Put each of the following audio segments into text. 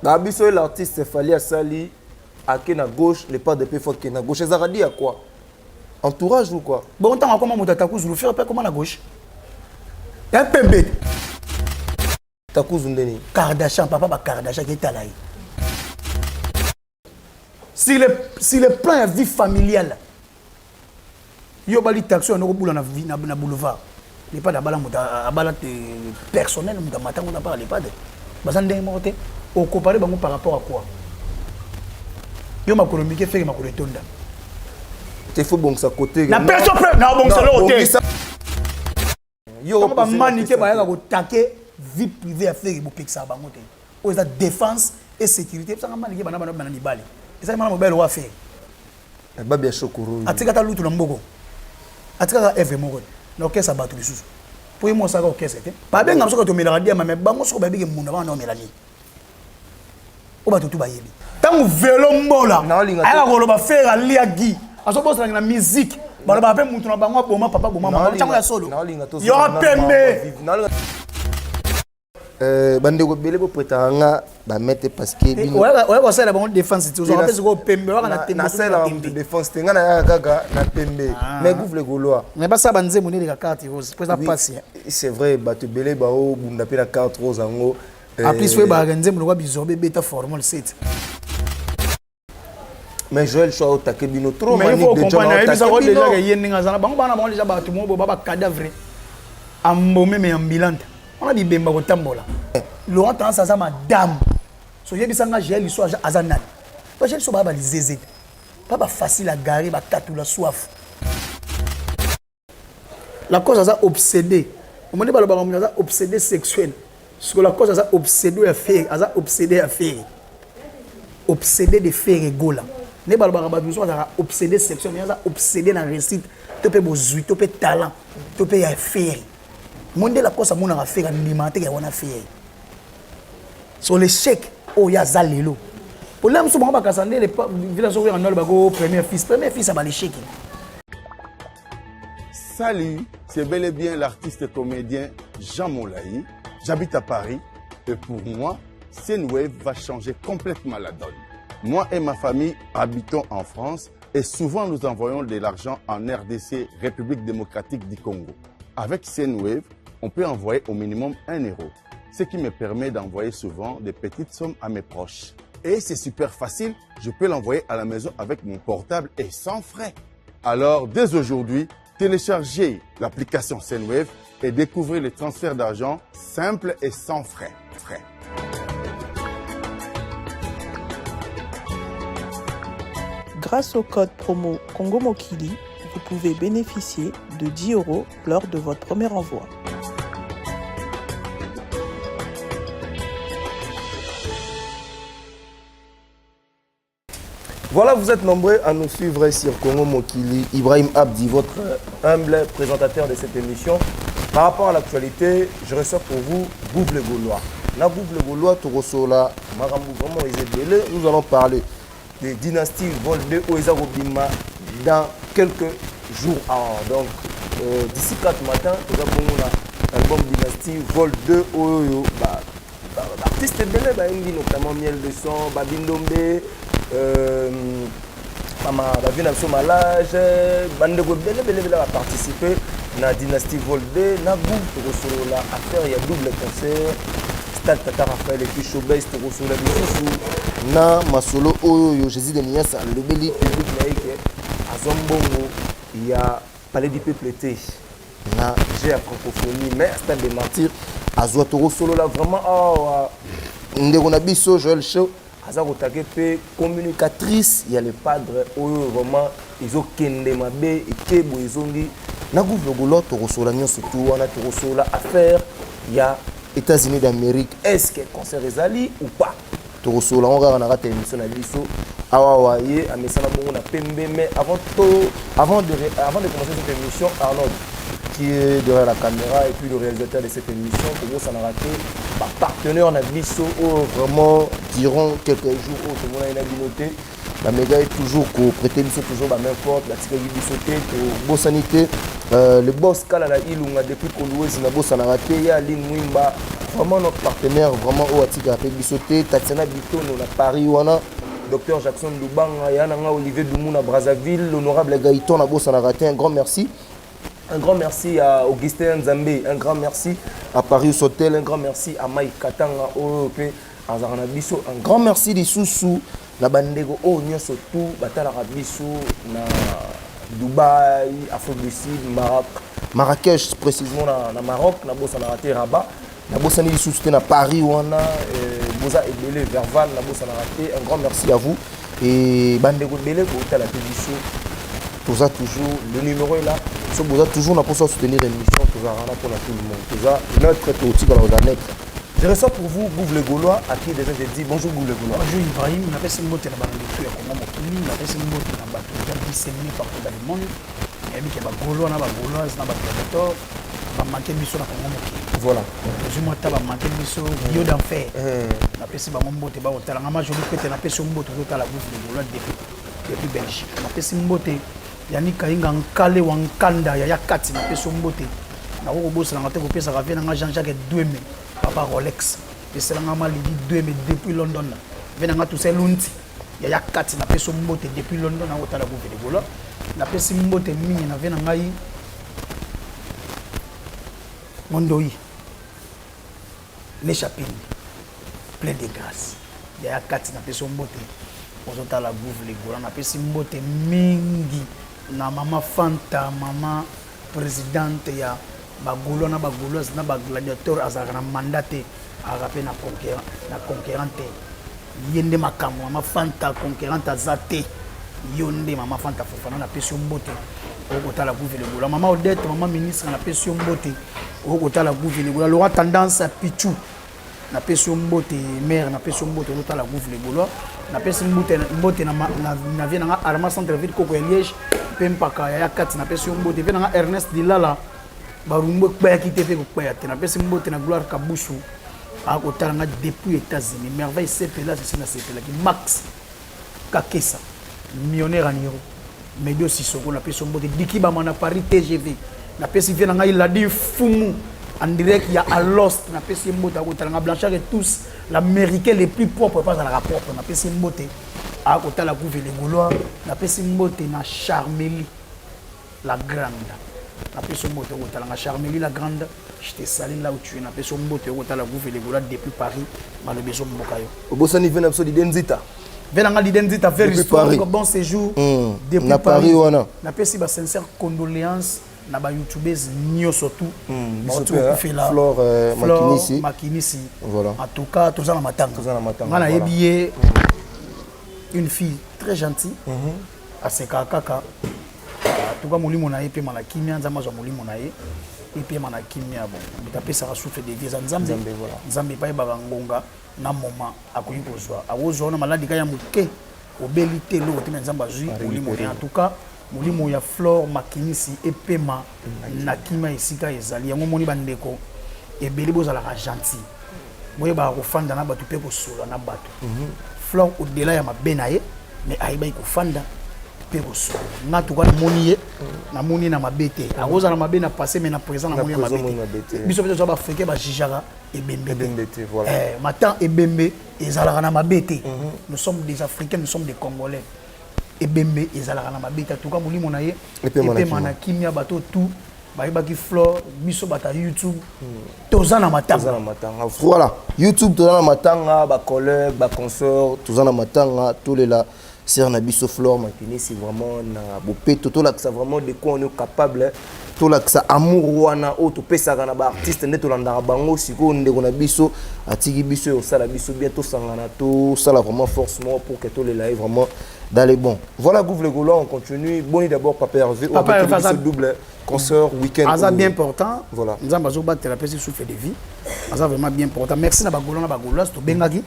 Babiso l'artiste Fally Asali à na gauche, les pas de P-Fort qui na gauche. Ça veut dire quoi? Entourage ou quoi? Bon, tant comment Moutatakou Zulu faire comment à gauche? Un peu bête. Takou Zundeni. Kardashian, papa Kardashian qui est là. Si le plan de vie familiale, il y a des taxes on a na vie na boulevard. Les pas d'abala abala personnel muta matin on a pas les pas de. Bazan de monter au comparé bango par rapport à quoi? Yo ma colomique fait ma colotonda. Il faut bon ça côté. Na personne na bon ça l'autre. Yo ba manique ba ya ko taquer vie privée à faire bu pixa bango te. O za défense et sécurité ça manique ba na ba na libali. Ça m'a mobile wa faire. Ba bien chokoro. Atika ta lutu na mboko. Atika ka Eve moko. Na okesa batu lisusu. Pour moi ça ka okesa te. Ba benga msoko to meladi ya mais bango soko ba bige munda ba na melani. O batu tu ba yebi. Tango vélo mbola. Aya ko lo ba faire ali agi. Aso bosa na musique. Ba lo ba pe mutu na bango boma papa boma mama. Tango ya solo. Yo pembe. Bande ko bele bo pretanga ba mettre parce que ouais ça la bonne défense tu as fait ko pembe wa na tembe na sala défense tenga na gaga na pembe mais gouvre le golois mais pas ça banze moni la carte rose pour ça passe c'est vrai ba te bele ba o bunda pe na carte rose ango en plus ouais ba ganze mo bizorbe beta formule 7 mais Joël Choa attaqué bino trop mais il faut comprendre il faut déjà que yenga zana bango bana déjà ba tout mo ba cadavre ambomé mais ambulante on a dit bemba ko tambola Laurent tendance à madame so yebi sanga gel so azanal to gel so ba les zézé pas facile à garer ba tatou la soif la cause a obsédé on me dit ba ba obsédé sexuel ce que la cause a obsédé à faire obsédé de faire égola ne ba ba so a obsédé sexuel mais a obsédé na réussite to pe bozui to pe talent to pe ya faire monde la cause a mon a faire alimenter ya wana faire sur l'échec oh ya zalelo pour l'homme souvent ba kasande les village ouvert en bago premier fils à l'échec. Salut, c'est bel et bien l'artiste et comédien Jean Molayi. J'habite à Paris et pour moi, Senwave va changer complètement la donne. Moi et ma famille habitons en France et souvent nous envoyons de l'argent en RDC, République démocratique du Congo. Avec Senwave, on peut envoyer au minimum 1 euro. Ce qui me permet d'envoyer souvent des petites sommes à mes proches. Et c'est super facile, je peux l'envoyer à la maison avec mon portable et sans frais. Alors, dès aujourd'hui, téléchargez l'application Senwave et découvrez les transferts d'argent simples et sans frais. Grâce au code promo Congo Mokili, vous pouvez bénéficier de 10 euros lors de votre premier envoi. Voilà, vous êtes nombreux à nous suivre sur Congo Mokili. Ibrahim Abdi, votre humble présentateur de cette émission. Par rapport à l'actualité, je reçois pour vous Bouble Gaulois. La Bouble Gaulois, Torosola, Marambou, vraiment, nous allons parler des dynasties Vol 2 Oeza Robima dans quelques jours. Donc, d'ici 4 matins, nous avons l'album Dynastie Vol 2 Oyo. Artistes belé, notamment Miel de Son, Babindombe. Maman va venir à malage, bande de belé va participer à la dynastie Vol 2, na groupe sur la affaire, il y a double concert, Stade Tata Raphaël et puis Showbase sur la bisou na masolo oyo Jésus de Nias le beli public naïque à Zombongo, il y a Palais du Peuple été na j'ai à francophonie mais Stade des Martyrs à Zoatoro solo là vraiment ndeko na biso Joël Show aza kotake pe communicatrice il y a les padres oyo vraiment izo kende mabe ekebo izongi na gouvernement golo torosola nyonso tout wana torosola affaire il y a États-Unis d'Amérique est-ce que concert ezali ou pas torosola on regarde na rate émission na biso awa waye amesana bongo na pembe mais avant de commencer cette émission Arnold qui est derrière la caméra et puis le réalisateur de cette émission pour ça n'a raté partenaire na biso vraiment diront quelques jours tout le monde a une noté la méga est toujours prêter biso toujours la main forte la tika bisoté pour bonne sanité le boss kala la ilunga depuis qu'on louer na boss na raté ya Lin Mwimba vraiment notre partenaire, vraiment Oatika Pébisoté, Tatiana Bitono, la Paris, Wana, Dr Jackson Lubanga, Yananga Olivier Doumouna, Brazzaville, l'honorable Gaëtan Nabo Sanarate, un grand merci. Un grand merci à Augustin Nzambé, un grand merci à Paris Hotel, un grand merci à Mike Katanga, OEP, à Zaranabiso, un grand merci des sous-sous, la Bandego, Onyo surtout, Batala Rabiso, na Dubaï, Afrique du Sud, Marrakech, précisément na Maroc, na Bossa Narate Rabat, na Bossa Nili sous-souté na Paris, Wana, Boza Ebele, Verval, na Bossa Narate, un grand merci à vous. Et Bandego Bele, pour la télévision. Tout ça toujours, le numéro est là. Si vous avez toujours pour soutenir l'émission, tout ça pour tout le monde. Tout ça, notre outil dans la net. Je reçois pour vous Gouv le Gaulois, à qui déjà j'ai dit bonjour Gouv le Gaulois. Bonjour Ibrahim, on a fait ce mot dans le tout, on a fait ce mot dans le bateau, on a disséminé partout dans le monde. Il y a des Gaulois, des Gaulois, des Gaulois, on a manqué de mission dans le monde. Voilà. Je m'en tape à manquer de mission, Dio d'enfer. On a fait ce mot, on a la majorité, on a fait ce mot, on a la Gouv le Gaulois depuis Belgique. On a fait ce mot. Yani kainga nkale wa nkanda ya kati na peso mbote na ko bosa na te ko pesa ka vena nga Jean-Jacques Doueme papa Rolex pesa nga malidi Doueme depuis London na vena nga tout c'est lunti ya kati na peso mbote depuis London na otala ko vele gola na pesi mbote mingi na vena ngai mondoi les chapines plein de grâce ya kati na peso mbote ozotala Gouv le Gaulois na pesi mbote mingi na mama Fanta, mama présidente ya bagolo na bagoloise na bagladiateur azaka na mandate arape na conquérante yende makambo mama Fanta conquérante azate yonde mama Fanta fofana na pesi mbote okotala Gouv le Gaulois mama Odette mama ministre na pesi mbote okotala Gouv le Gaulois le roi tendance Pichou na pesi mbote maire na pesi mbote okotala Gouv le Gaulois na pesi mbote na vient na Arma centre ville Koko Liège pempaka ya kati na pesi mbote vient na Ernest Dilala barumbo kwa kite pe kwa ya na pesi mbote na Gloire Kabusu akotala nga depuis États-Unis merveille c'est là c'est qui Max Kakesa millionnaire en euro Medio Sissoko na pesi mbote Dikiba na Paris TGV na pesi vient na il a dit fumu en direct il y a à Lost na pesi mbote akotala nga Blanchard et tous l'américain les plus propres pas à la rapport na pesi mbote akotala Gouv le Gaulois na pesi mbote na Charmélie la grande na pesi mbote akotala nga Charmélie la grande je te salue là où tu es na pesi mbote akotala Gouv le Gaulois depuis Paris malobeso mboka yo obosani vena biso didenzita venanga didenzita vers histoire bon séjour depuis Paris na pesi ba sincère condoléances na ba youtubers nyo surtout Flore Makinisi voilà en tout cas tout ça na matanga ngana yebiye une fille très gentille à Sekakaka tout cas molimo na yepe mana kimia nzamba zo molimo na ye yepe mana kimia bon bitape ça souffle de vies nzambe voilà nzambe pa ba ngonga na moma akoyi kozwa awozwa na maladi ka ya muke obelité lo te nzamba zui molimo en tout cas molimo ya Flore Makinisi epema na kimia isika ezali yango moni bandeko ebeli bozala ka gentil boye ba ko fanda na batu pe ko sola na batu Flore au-delà ya mabena ye mais aiba ko fanda pe ko sola na tout cas moni ye na moni na mabete akoza na mabena passé mais na présent na moni na mabete biso biso ba africain ba jijara ebembe voilà matin ebembe ezala na mabete nous sommes des africains nous sommes des congolais ebembe ezala na mabete tout cas molimo na ye epema na kimia bato tout Baïba qui Flore, biso bata YouTube, tozana matanga. Voilà, YouTube tozana matanga, ba collègues, ba consoeurs, tozana matanga, tous les là, c'est un biso Flore Makinisi vraiment na bopé tout là que ça vraiment de quoi on est capable, tout là que ça amour wana auto pesa kana ba artiste neto landara bango siko ndeko na biso atiki biso yo sala biso bientôt sangana to sala vraiment forcément pour que tous les là vraiment dans les bons. Voilà Gouv le Gaulois, on continue. Bon d'abord Papa Hervé, on va double concert week-end. C'est bien important. Voilà. Nous avons besoin de thérapie souffle de vie. C'est vraiment bien important. Merci na bagolo na bagolo, c'est bengaki.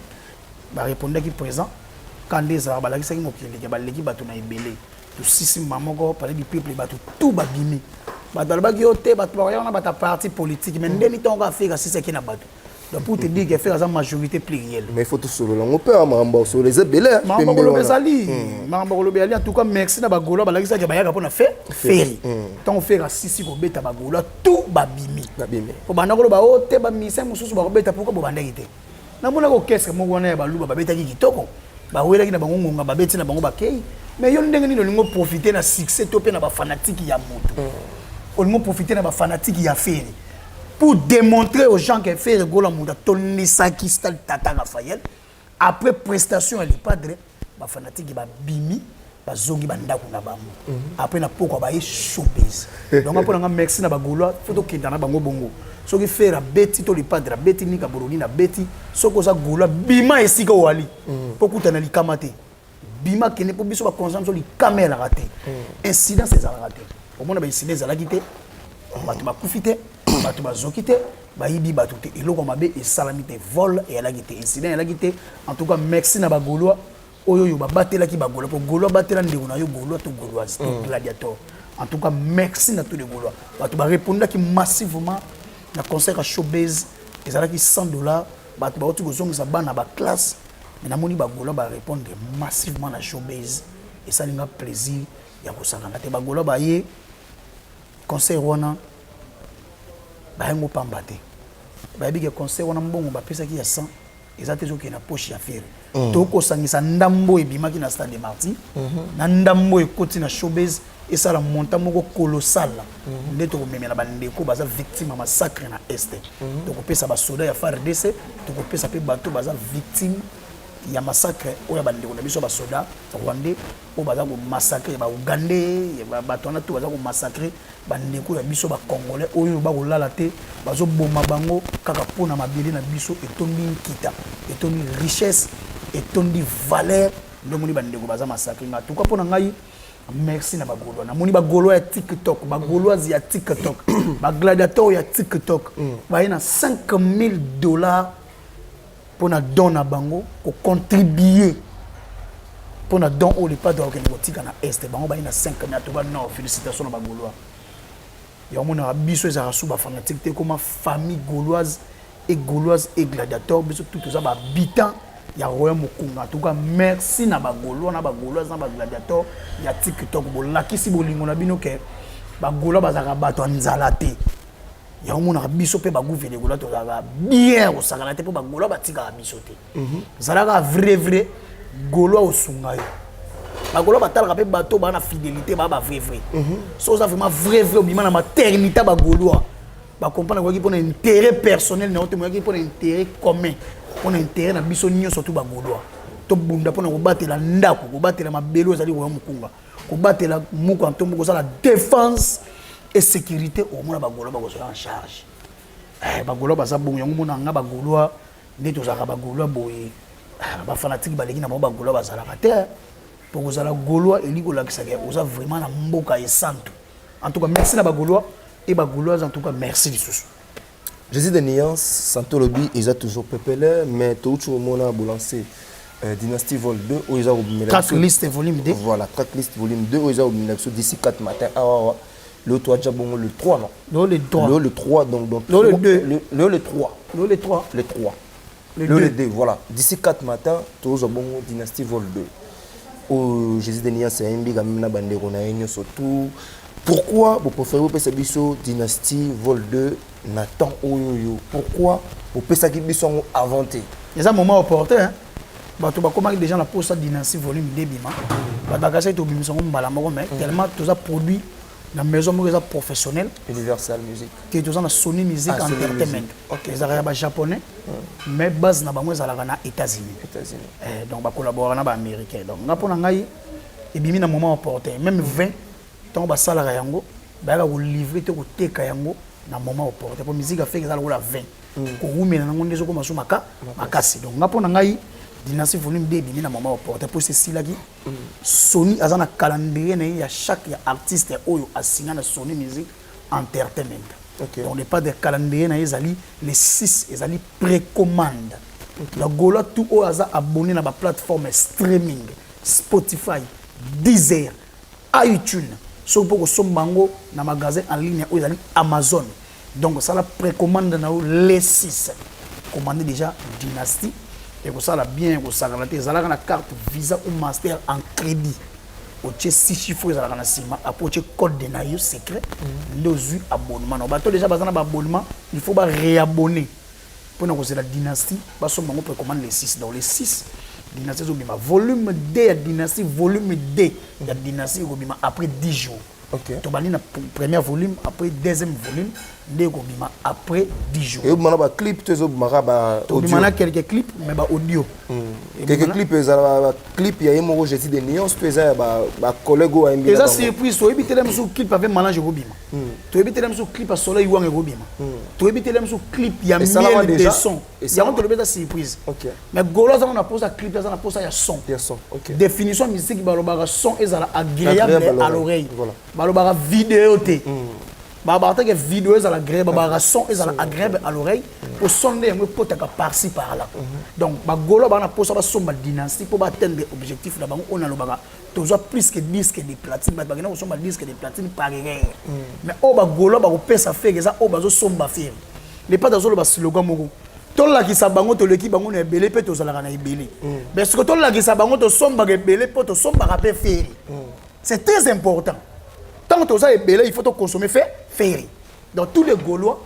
Ba répondre qui présent. Quand des arabes la qui mokili, ba leki batu na ebele. Tout sisi mamoko parler du peuple batu tout babimi. Ba dalba ki ote batu ba yana bata parti politique mais ndeni tonga Afrika si c'est qui na batu. Donc pour te dire qu'il fait la majorité plurielle. Mais il faut tout solo là. On peut avoir sur les ébélés. En tout cas, merci na bagola balakisa ke bayaka pona faire ferry. Tant faire sisi ko beta bagola tout babimi. Ko banda ko ba o te ba misa mususu ba ko beta pourquoi bo banda ite. Na mona ko keske mo wana ya baluba ba beta ki kitoko. Ba wela ki na bango ngonga ba beti na bango ba kei. Mais yo ndenge ni lingo profiter na succès to pe na ba fanatique ya moto. On lingo profiter na ba fanatique ya ferry. Pour démontrer aux gens que fait rigoler Munda Tony Saki Stal Tata Raphaël après prestation elle est pas de ba fanatique ba bimi ba zongi ba ndaku na bango après na poko ba showbiz donc après nga merci na ba golo photo kinda na bango bongo so ki faire beti to li padre beti ni ka boroni na beti so ko za golo bima esika wali pokuta na likamate bima kene po biso ba conscience li kamera raté incident c'est ça raté au moins ba incident za la quitté ba tu ba profiter bato bazokite bayibi bato te eloko mabe esalamite vol et ala gite incident ala gite en tout cas merci na bagoloa oyo yo babatela ki bagoloa po goloa batela ndeko na yo goloa to goloise to gladiator en tout cas merci na tous les goloa bato ba répondre ki massivement na concert à showbiz ezala ki $100 bato ba otu kozongisa bana ba classe mais na moni bagoloa ba répondre massivement na showbiz et ça linga plaisir ya kosanga te bagoloa ba ye concert wana bayengo pamba te bayebi ke conseil wana mbongo bapesaki ya 100 eza te zoki na poche ya fere tokosangisa ndambo ebimaki na Stade Martyrs na ndambo ekoti na showbiz esala montant moko colossal nde tokomemela bandeko baza victime ya massacre na este tokopesa basoda ya FARDC tokopesa pe bato baza victime ya massacre oya bandeko na biso basoda rwandais o baza ko massacrer ba Ougandais bato na tout baza ko massacrer bandeko ya biso ba Congolais oyo ba ko lala te bazo boma bango kaka pona mabele na biso etondi nkita etondi richesse etondi valeur ndongo ni bandeko baza massacrer nga tout cas pona ngai merci na bagolo na moni bagolo ya TikTok bagoloise ya TikTok ba gladiator ya TikTok ba ina $5000 pour na don na bango ko contribuer pour na don au pas d'organe botika na est bango ba ina 5000 to ba non félicitations na bagolois ya mona biso za rasu ba fanatique te comme famille gauloise et gladiateur biso tout ça ba habitant ya royaume Mukunga en tout cas merci na bagolois na bagoloise na ba gladiateur ya TikTok bo lakisi bolingo na bino ke bagolois bazaka bato nzala te ya mona biso pe ba gouverner gola to za bien o sakana te po ba golois batika biso te zalaka vrai golois osunga yo ba golois batalaka pe bato ba na fidélité ba vrai so ça vraiment vrai obima na maternité ba golois ba comprendre ko ki pour intérêt personnel na ote mo ki pour intérêt commun pour intérêt na biso nyo surtout ba golois to bunda pour na ko batela ndako ko batela mabelo ezali ko mukunga ko batela muko antombo ko sala défense et sécurité au moins bagolo bakozala en charge bagolo baza bon yango mona nga bagolo ndeto zaka bagolo boye ba fanatique baleki na bagolo bazala te pour kozala golo eliko lakisa ke oza vraiment na mboka et santo en tout cas merci na bagolo et bagolo en tout cas merci lisusu Jésus de Niance Santo Lobby ils a toujours pepele mais tout au mona boulancé Dynasty Vol 2 où ils ont tracklist volume 2 voilà tracklist volume 2 où ils ont d'ici 4 matin le 3 Jabongo le 3 non le 3 le 3 donc le 2 le 3 le 3 le 3 le 2 voilà d'ici 4 matins tout Jabongo Dynasty Vol 2 au Jésus de Nia c'est un big amina bandeko na yenyo surtout pourquoi vous préférez vous biso Dynasty Vol 2 Nathan oyoyo pourquoi vous pesa ki biso inventé les moment opportun hein bato bakomaki déjà na posa Dynasty volume 2 bima bakasa to bimisa ngo mbala moko mais tellement tout ça produit la maison professionnelle Universal Music qui est dans Sony Music Entertainment les arabes japonais mais base na bango ezalaka na États-Unis donc ba collaborer na ba américain donc ngapona ngai ebimi na moment opportun même 20 tant ba salaka yango ba ka ko livrer te ko teka yango na moment opportun pour musique a fait ezala ko la 20 ko rumena nango ndezo ko masumaka makasi donc ngapona ngai Dynasty volume 2 bimi na moment opportun pour ceci là qui Sony a un calendrier il y a chaque artiste oyo a signé na Sony Music Entertainment donc n'est pas de calendrier na ezali les 6 ezali précommande la gola tout o aza abonné na ba plateforme streaming Spotify Deezer iTunes so pour sombango na magasin en ligne o ezali Amazon donc ça la précommande na les 6 précommandé déjà Dynastie. Et que ça, bien, que ça, ils ont la carte Visa ou Master en crédit. Au 6 chiffres, ils ont la cima. Après, le code de naïf secret. Les abonnements. Donc, déjà, besoin d'abonnement, il faut réabonner. Pour nous, c'est la Dynastie. Parce que nous précommande les 6. Donc, les 6, Dynastie, volume D, la Dynastie, volume D, la Dynastie, après 10 jours. Ok. Tu as le premier volume, après deuxième volume, après 10 jours. Et vous avez un clip, tu as quelques clips, mais audio. Quelques clips, il y a des nuances, tu as un collègue qui a un et ça, c'est surprise. Tu as évité un clip avec Malange Robima. Tu as évité un clip avec Soleil Wang Robima. Tu as évité un clip, il y a miel de son. Il y a une surprise. Mais Golo, on a posé un clip, on a posé un son. Définition musique, il son est agréable à l'oreille. Balobara vidéo té. Balobara vidéo est agréable, balobara son est agréable à l'oreille. Pour sonner un peu par-ci par-là. Donc, Bagolo on a posé un son de Dynastie pour atteindre l'objectif là-bas. On a le baga. Tu as plus que disque de platine, mais on a son disque de platine par erreur. Mais au Bagolo, on peut ça faire ça au bazo son bafir. Les pas dans le slogan moko. Tout là qui s'abango to l'équipe bango est belé peut to ça la na belé. Mais ce que tout là qui s'abango to son bagé belé peut to son bagé faire. C'est très important. Tant que ça est belé, il faut consommer faire. Dans tous les Gaulois,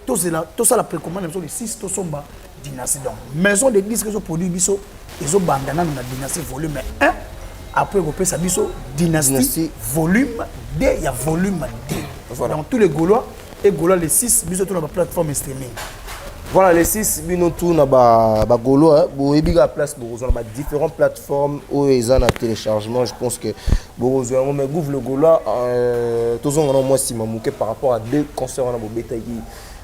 tout ça la précommande les 6 to somba Dynastie. Donc maison de disques ils produit biso, ils ont bandana dans la Dynastie volume 1. Après on peut ça biso Dynastie volume D, il y a volume D. Voilà. Dans tous les Gaulois et Gaulois les 6 biso sur la plateforme streaming. Voilà, les 6, nous tous, nous avons différentes plateformes où ils ont un téléchargement. Je pense que vous avez le Gola, tous on a moins si manqué par rapport à 2 concerts en Bobétaï.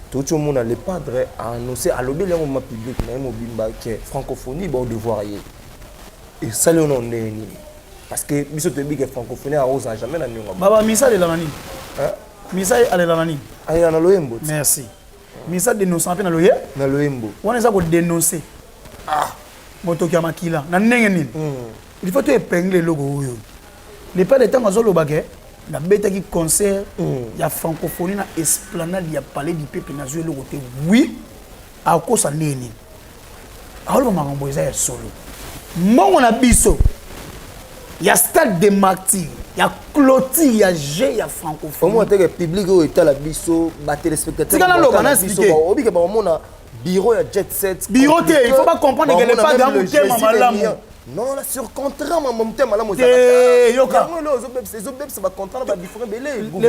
Tout le monde a les padres à annoncer à l'obé le moment public, qui est francophonie, bon devoir y. Et ça, le nom est parce que Bissot Public est francophonie à Rose, jamais la nuit. Baba Misa de l'année. Misa est allé l'année. Allez, on a l'Oembo. Merci. Mais ça dénonce un peu dans le yé. Dans le Embo. On est à dénoncer. Ah. Motoki Amakila. Na nengenil. Il faut te épingler le logo. Les pas de temps à le baguette. La bête qui concert. Il y a francophonie na esplanade. Il y a palais du peuple na joué le côté. Oui. À cause de nengenil. Alors on m'a renvoyé solo. Moi on a biso. Il y a stade de martyrs. Il y a clôture, il y a G, il y a francophonie. Comment est-ce que le public est à la biso, les téléspectateurs? C'est quand on a expliqué. Bureau, il y a jet set. Bureau, il ne faut pas comprendre qu'il n'y a pas de thème à Malamou. Non, là, sur contrat, mon thème à Malamou. Les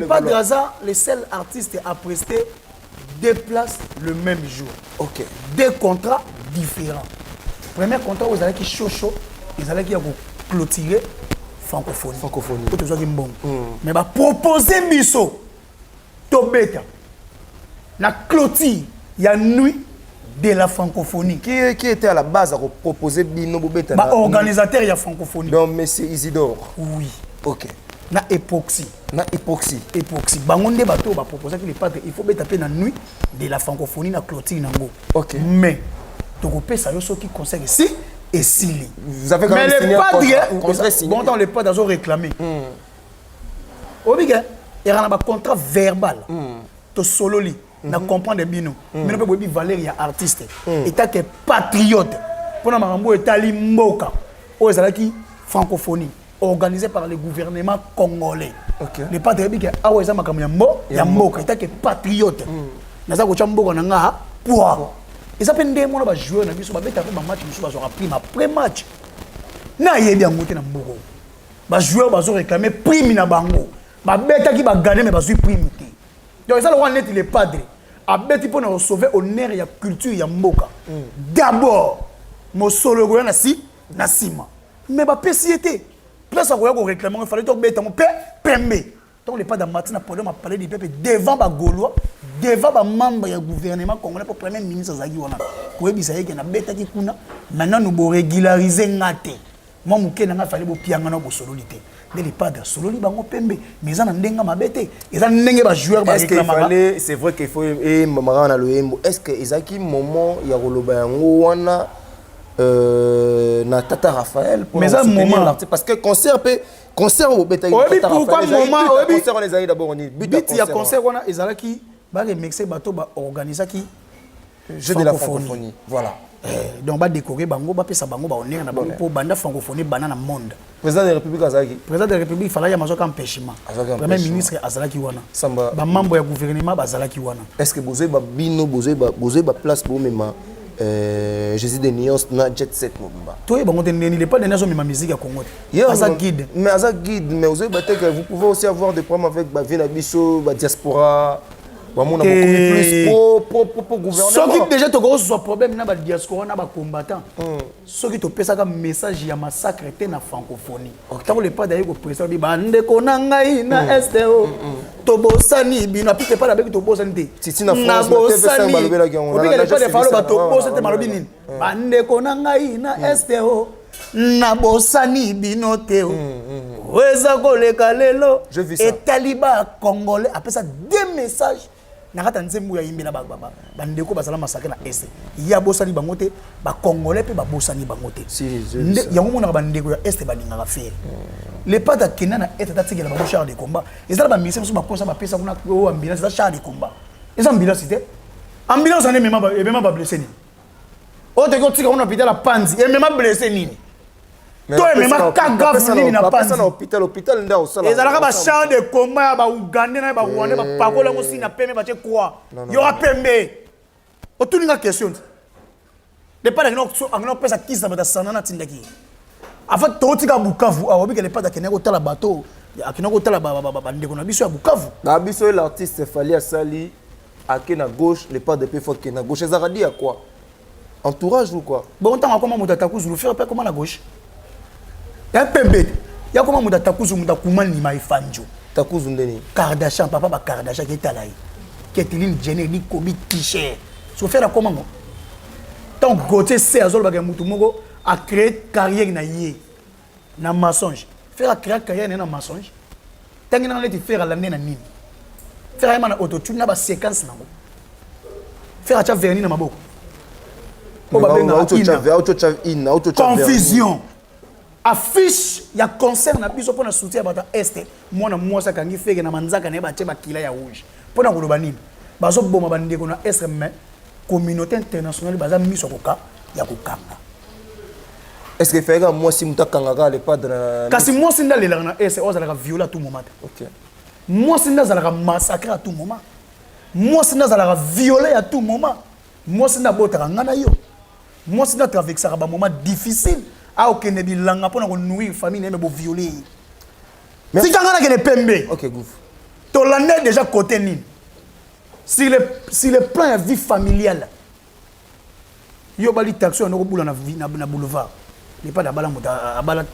pas de hasard, les seuls artistes à prester 2 places le même jour. Ok. 2 contrats différents. Premier contrat, vous allez qui chaud, ils allaient qui clôturer. Francophonie. Tout ça qui est bon. Mais va proposer biso. Tobeta. La clôture, il y a nuit de la francophonie. Qui était à la base à proposer Bino Bobeta? Organisateur, il y a francophonie. Donc, M. Isidore. Oui. Ok. Na époxy. Époxy. Bangonde bateau va proposer que les padres, il faut taper la nuit de la francophonie, la clôture nango. Ok. Mais, tu peux ça ceux qui conseillent ici. Et Sili. Vous avez quand même signé un contrat signé. Bon, dans les padres, ils ont réclamé. Il y a un contrat verbal. Tu solo li. Na comprendre bino. Mais on peut dire Valérie artiste. Et t'as que patriote. Pour na marambo etali mboka. O ezalaki francophonie organisée par le gouvernement congolais. Les padres bi que awa eza makambo ya mboka. Et t'as que patriote. Naza ko chamboka na nga poa. Et ça fait des mois que je joue, je suis match, je suis prime après match. Na yebi angote na mboko. Ba joueur ba zo réclamer prime na bango. Ba beta ki ba gagner mais ba zui prime te. Donc ça le rend net les padres. A beti pour nous sauver honneur et culture ya mboka. D'abord, mo solo go na sima. Mais ba société. Place à go réclamer, il fallait donc beta mo pembe. Donc les padres matin a parlé du peuple devant ba Gaulois. Devant les membres du gouvernement congolais pour le premier ministre Zagi wana. Ko ebisa yeke na beta ki kuna. Maintenant nous bo régulariser ngate. Moi muke na fallait bo pianga na bo sololité. Mais les padres sololi bango pembe, mais ça na ndenga mabete. Et ça ndenge ba joueur ba réclamer. C'est vrai qu'il faut et mamara na loembo. Est-ce que ezaki moment ya koloba yango wana na Tata Raphaël pour soutenir l'artiste parce que concert au bétail. Pourquoi moment concert on les a d'abord on est but il y a concert wana ezalaki ba remixer bato ba organiser qui Jeu de la francophonie. Voilà. Donc ba décorer bango ba pesa bango ba honneur na bango pour banda francophonie banana monde. Président de la République azaki. Président de la République fallait ya mazoka empêchement. Premier ministre azalaki wana. Samba. Ba membre ya gouvernement bazalaki wana. Est-ce que bozé ba bino bozé ba place pour même Jésus de Nuance na jet set mobimba. Toi bango teneni les pas de nazo ma musique à Congo. Aza guide. Mais aza guide mais vous pouvez aussi avoir des problèmes avec ba vie na biso ba diaspora. On a beaucoup plus pour gouvernement. Ceux qui déjà te gros soit problème na ba diaspora na ba combattant. Ceux qui te pesa comme message ya massacre té na francophonie. Tant le pas d'ailleurs au président bi bande konanga na STO. To bosani bi na pite pas avec to bosani. Titi na France TV5 balobé la guerre. On a déjà fait ba to bosani malobi nini. Bande konanga na STO. Na bosani binoteo. Weza koleka lelo. Et Taliban congolais après ça deux messages. Nakata nzembu ya imbela baba bandeko basala massacre na est ya bosani bangote ba congolais pe ba bosani bangote ya ngomona bandeko ya est baninga ka faire les pas da kena na est ta tigela ba char de combat ezala ba mission so ba kosa ba pesa kuna o ambulance za char de combat eza ambulance ite ambulance ane mema ba blessé ni o te ko tika on hôpital la panzi et mema blessé nini toi même ka grave nini na panzi na hôpital nda o sala ezalaka ba char de combat ba Uganda na ba Rwanda ba pakola ngo sina pembe ba che quoi yo a pembe o tuninga question le pas ngino pesa kisa ba sanana tindaki afa totika Bukavu awobi ke le pas da keneko tala bateau akinoko tala ba ndeko na biso ya Bukavu na biso l'artiste Fally Asali akena gauche le pas de peu fort que na gauche ezaka dia quoi entourage ou quoi bon tant comment mutata kuzulu faire pas comment na gauche ya pembe ya comment mutata kuzulu mutakumani ma ifanjo takuzu ndeni Kardashian papa ba Kardashian qui talai Keteline Jenner ni kobi t-shirt so faire comment tant Gauthier c'est azol ba mutu moko a créé carrière na yé na mensonge faire créer carrière na mensonge tangi na leti faire la nena nini faire ma na autotune na ba séquence na ngo faire acha verni na maboko o ba benga confusion affiche ya concert na biso pona soutien bata est mona mwasa kangi feke na manzaka na ba che ba kila ya rouge pona ko loba nini bazo boma bandeko na est mais communauté internationale baza miso koka ya kokanga est-ce que feka moi si mutakanga le padre kasi moi sinda le na est ozala ka violer à tout moment OK moi sinda zala ka massacrer à tout moment moi sinda zala ka violer à tout moment moi sinda botaka ngana yo moi sinda traverser ba moment difficile a okende bilanga pona ko nourrir famille mais bo violer si kanga na kene pembe OK gouf to l'année déjà côté nini si le plan de vie familiale yo bali taxi on ko bula na vie na boulevard les pas d'abala muta abala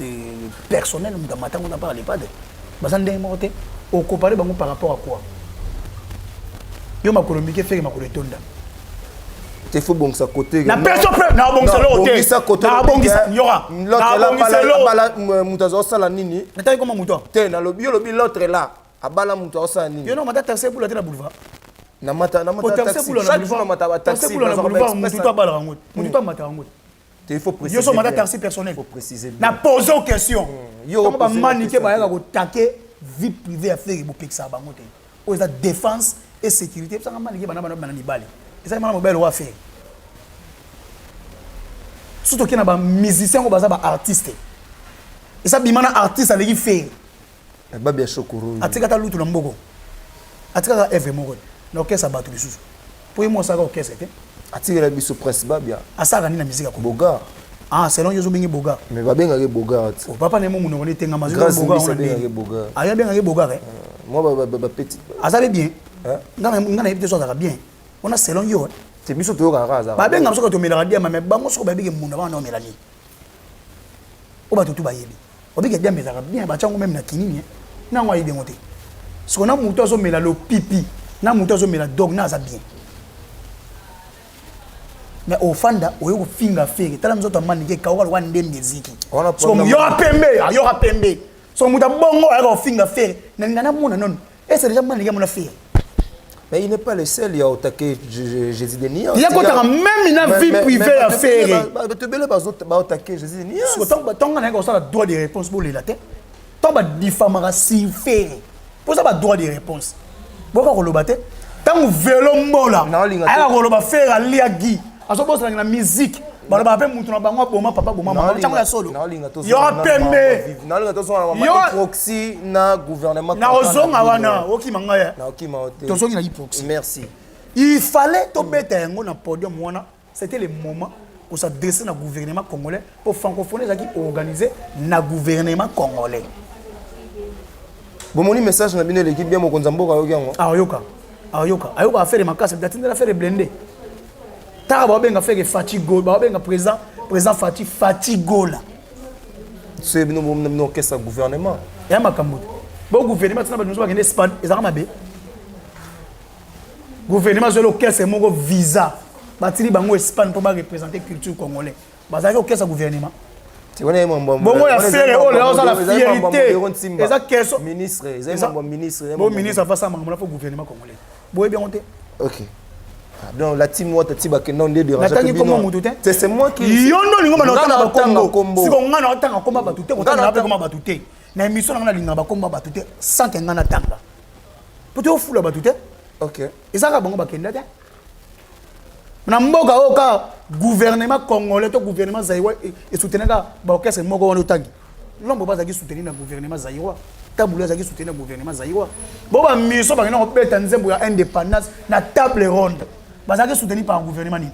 personnel muta matango na pas les pas de bazande moté au comparer bango par rapport à quoi yo makolomique fait makolotonda il faut bon ça côté na personne na bon ça l'hôtel na bon ça yora l'autre là bala mutazo sala nini ntai comment muto te na lobi l'autre là abala mutazo sala nini yo no mata taxi pour la boulevard na mata taxi chaque jour na mata taxi pour la boulevard mutu to bala rango mutu to mata rango il faut préciser yo so mata taxi personnel faut préciser na poser aux questions yo ba maniquer ba ya ko taquer vie privée affaire bo peksa bango te o za défense et sécurité ça maniquer bana ni bale ça m'a mobile wa faire surtout qu'il y a des musiciens qui sont des artistes et ça bimana artiste avec qui faire ba bien chokoro atika ta lutu na mboko atika ka eve moko na orchestre battu lisusu pour moi ça ka orchestre te atika la biso prince babia asaka ni na musique ya boga ah selon yo zo bengi boga mais ba benga ke boga o papa ne mo muno ne tenga mazu boga on benga ke boga aya benga ke boga moi ba petit azabe bien ngana yebite so ça bien on a selon yo te biso to ka raza ba benga so ka to melaka dia mais bango so ba bige munda ba na melani o ba tutu ba yebi o bige dia melaka bien ba chango même na kinini na ngwa yebe ngote so na muto so mela lo pipi na muto so mela dog na za bien mais au fanda o yo finga fere tala mzoto mani ke ka wa nde muziki so yo apembe so muta bongo a finga fere na ngana mona non et c'est déjà mani ke mona fere. Mais il n'est pas le seul, il y a attaqué Jésus de Nia. Il y a quoi même une vie privée à faire. Tu peux attaquer Jésus de Nia. Tant qu'on a le droit de réponse pour les latés, tant qu'on diffamera si faire. Pour ça, le droit de réponse. Pourquoi on le battait? Tant vélo mbola. Naolinga Aya koloba faire ali agi. Aso bossa na musique. Balo ba pe mutu na bango boma papa boma mama. Chango ya solo. Yo pembe. Naolinga to sona mama proxy na gouvernement. Na ozonga wana oki manga ya. Na oki maote. To zongi na proxy. Merci. Il fallait to mettre yango na podium wana. C'était le moment où ça dresser na gouvernement congolais pour francophonie qui organiser na gouvernement congolais. Bon moni message na bino l'équipe bien mo konzamboka yoki yango. Ayoka affaire makasi datindela affaire blindé. Ta ba benga affaire fatigo, ba benga président fatigola. C'est bino qu'est-ce gouvernement. Ya makambo. Bon gouvernement tina ba nous ba kende Espagne, ezaka mabe. Gouvernement zelo kese moko visa. Batili bango Espagne pour représenter culture congolaise. Bazaki au kese gouvernement. Bon, ya faire oh là ça la fierté. Eza keso ministre, ministre. Bon ministre face à mangala pour gouvernement congolais. Boye bien monté. OK. Donc la team what tiba que non de déranger. C'est moi qui yono lingo na otanga kombo. Siko ngana otanga komba batute, otanga komba batute. Na émission ngana linga ba komba batute sans que ngana tanga. Peut-être fula batute. OK. Ezaka bango bakenda te. Na mboka oka gouvernement congolais to gouvernement zaïrois et soutenaka ba okese moko wana otangi. Lombo bazaki soutenir na gouvernement zaïrois. Tabula zaki soutenir na gouvernement zaïrois. Bo ba miso ba ngena obeta nzembo ya indépendance na table ronde. Bazaki soutenir par gouvernement ni.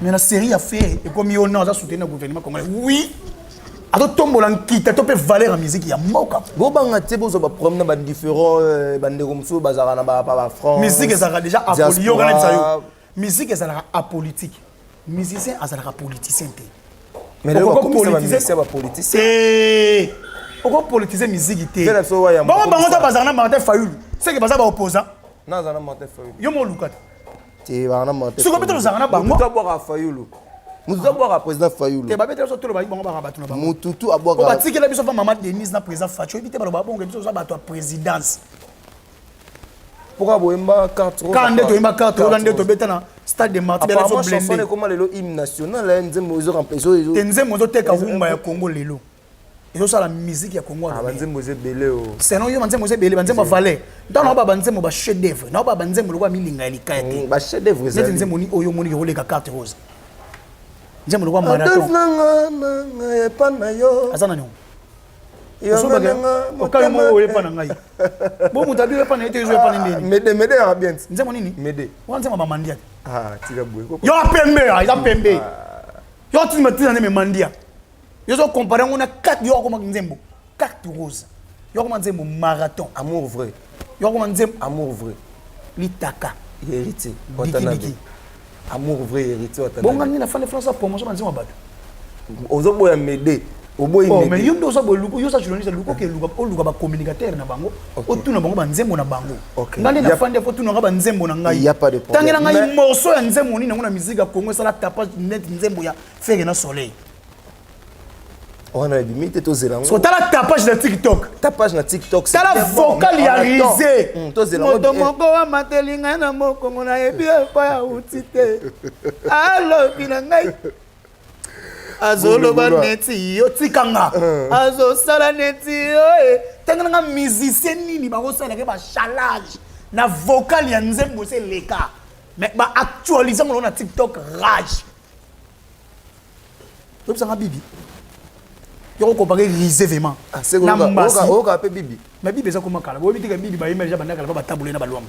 Mais la série a fait et comme on a soutenu le gouvernement congolais. Oui. Ato tombola nkita to pe valeur en musique ya moka. Bo banga te bozo ba problème ba différents bande comme ça bazara na ba France. Musique ezaka déjà apolitique. Musique ezaka apolitique. Musicien ezaka politicien te. Mais le politicien ba politicien. Eh. Oko politiser musique te. Bon bango ta bazana Martin Fayulu. C'est que bazaba opposant. Na zana Martin Fayulu. Yo mo lukata. Te bana Martin. Soko beto zana bango. Tu boire Fayulu. Nous avons boire président Fayulu. Te ba beto so tolo ba bango ba batuna bango. Mututu a boire. Ko batiki la biso fa maman Denise na président Facho bité ba ba bongo biso so ba to présidence. Pourquoi boyemba 4 quand ndeto yemba 4 quand ndeto betana stade de Martyr la so blendé. Comment le hymne national nzembo zo remplacer zo. Nzembo zo teka rumba ya Congo lelo. Et ça la musique ya Congo. Ah nzembo ze belé o. C'est non yo nzembo ze belé, nzembo valé. Dans ba nzembo ba chef d'œuvre. Na ba nzembo lo ba milinga elika ete. Ba chef d'œuvre za. Nzembo ni oyo moni ko leka carte rose. Nzembo lo ba marathon. Nanga pa na yo. Azana nyo. Oka mo o epa na ngai. Bo mutabi epa na ete zo epa na ndeni. Mede ya bien. Nzembo nini? Mede. Wa nzembo ba mandia. Ah, tira boy. Yo pembe, ya pembe. Yo tu me tira na mandia. Yo zo comparer on a 4 yo comme nzembo. 4 rose. Yo comme nzembo marathon, amour vrai. Yo comme nzembo amour vrai. Litaka, héritier. Biki. Amour vrai héritier watana. Bon ngani na fa le France promotion nzembo bato. Ozo boya Mede. Oh mais yo ndo so boluko yo sa journaliste luko ke luka ba communicateur na bango. Otuna bango ba nzembo na bango. Ngani na fa ndefo tuna ba nzembo na ngai. Il y a pas de problème. Tangela ngai morceau ya nzembo ni na musique ya Congo ça la tapage net nzembo ya faire na soleil. On a limité to zelango. So ta la tapage de TikTok. Tapage na TikTok. Ta la vocalisé. To zelango. Moto moko wa matelinga na moko ngona ebi pa ya utite. Allo binangai. Azolo ba neti yo tikanga. Azo sala neti yo e. Tanganga musicien nini ba ko sala ke ba chalage. Na vocal ya nzembo se leka. Mais ba actualiser mon na TikTok rage. Tout ça bibi. Yo comparer risé vraiment. C'est oka pe bibi. Mais bibi ça comment kala. Bo bibi bibi ba image ba ndaka ba tabule na ba luam.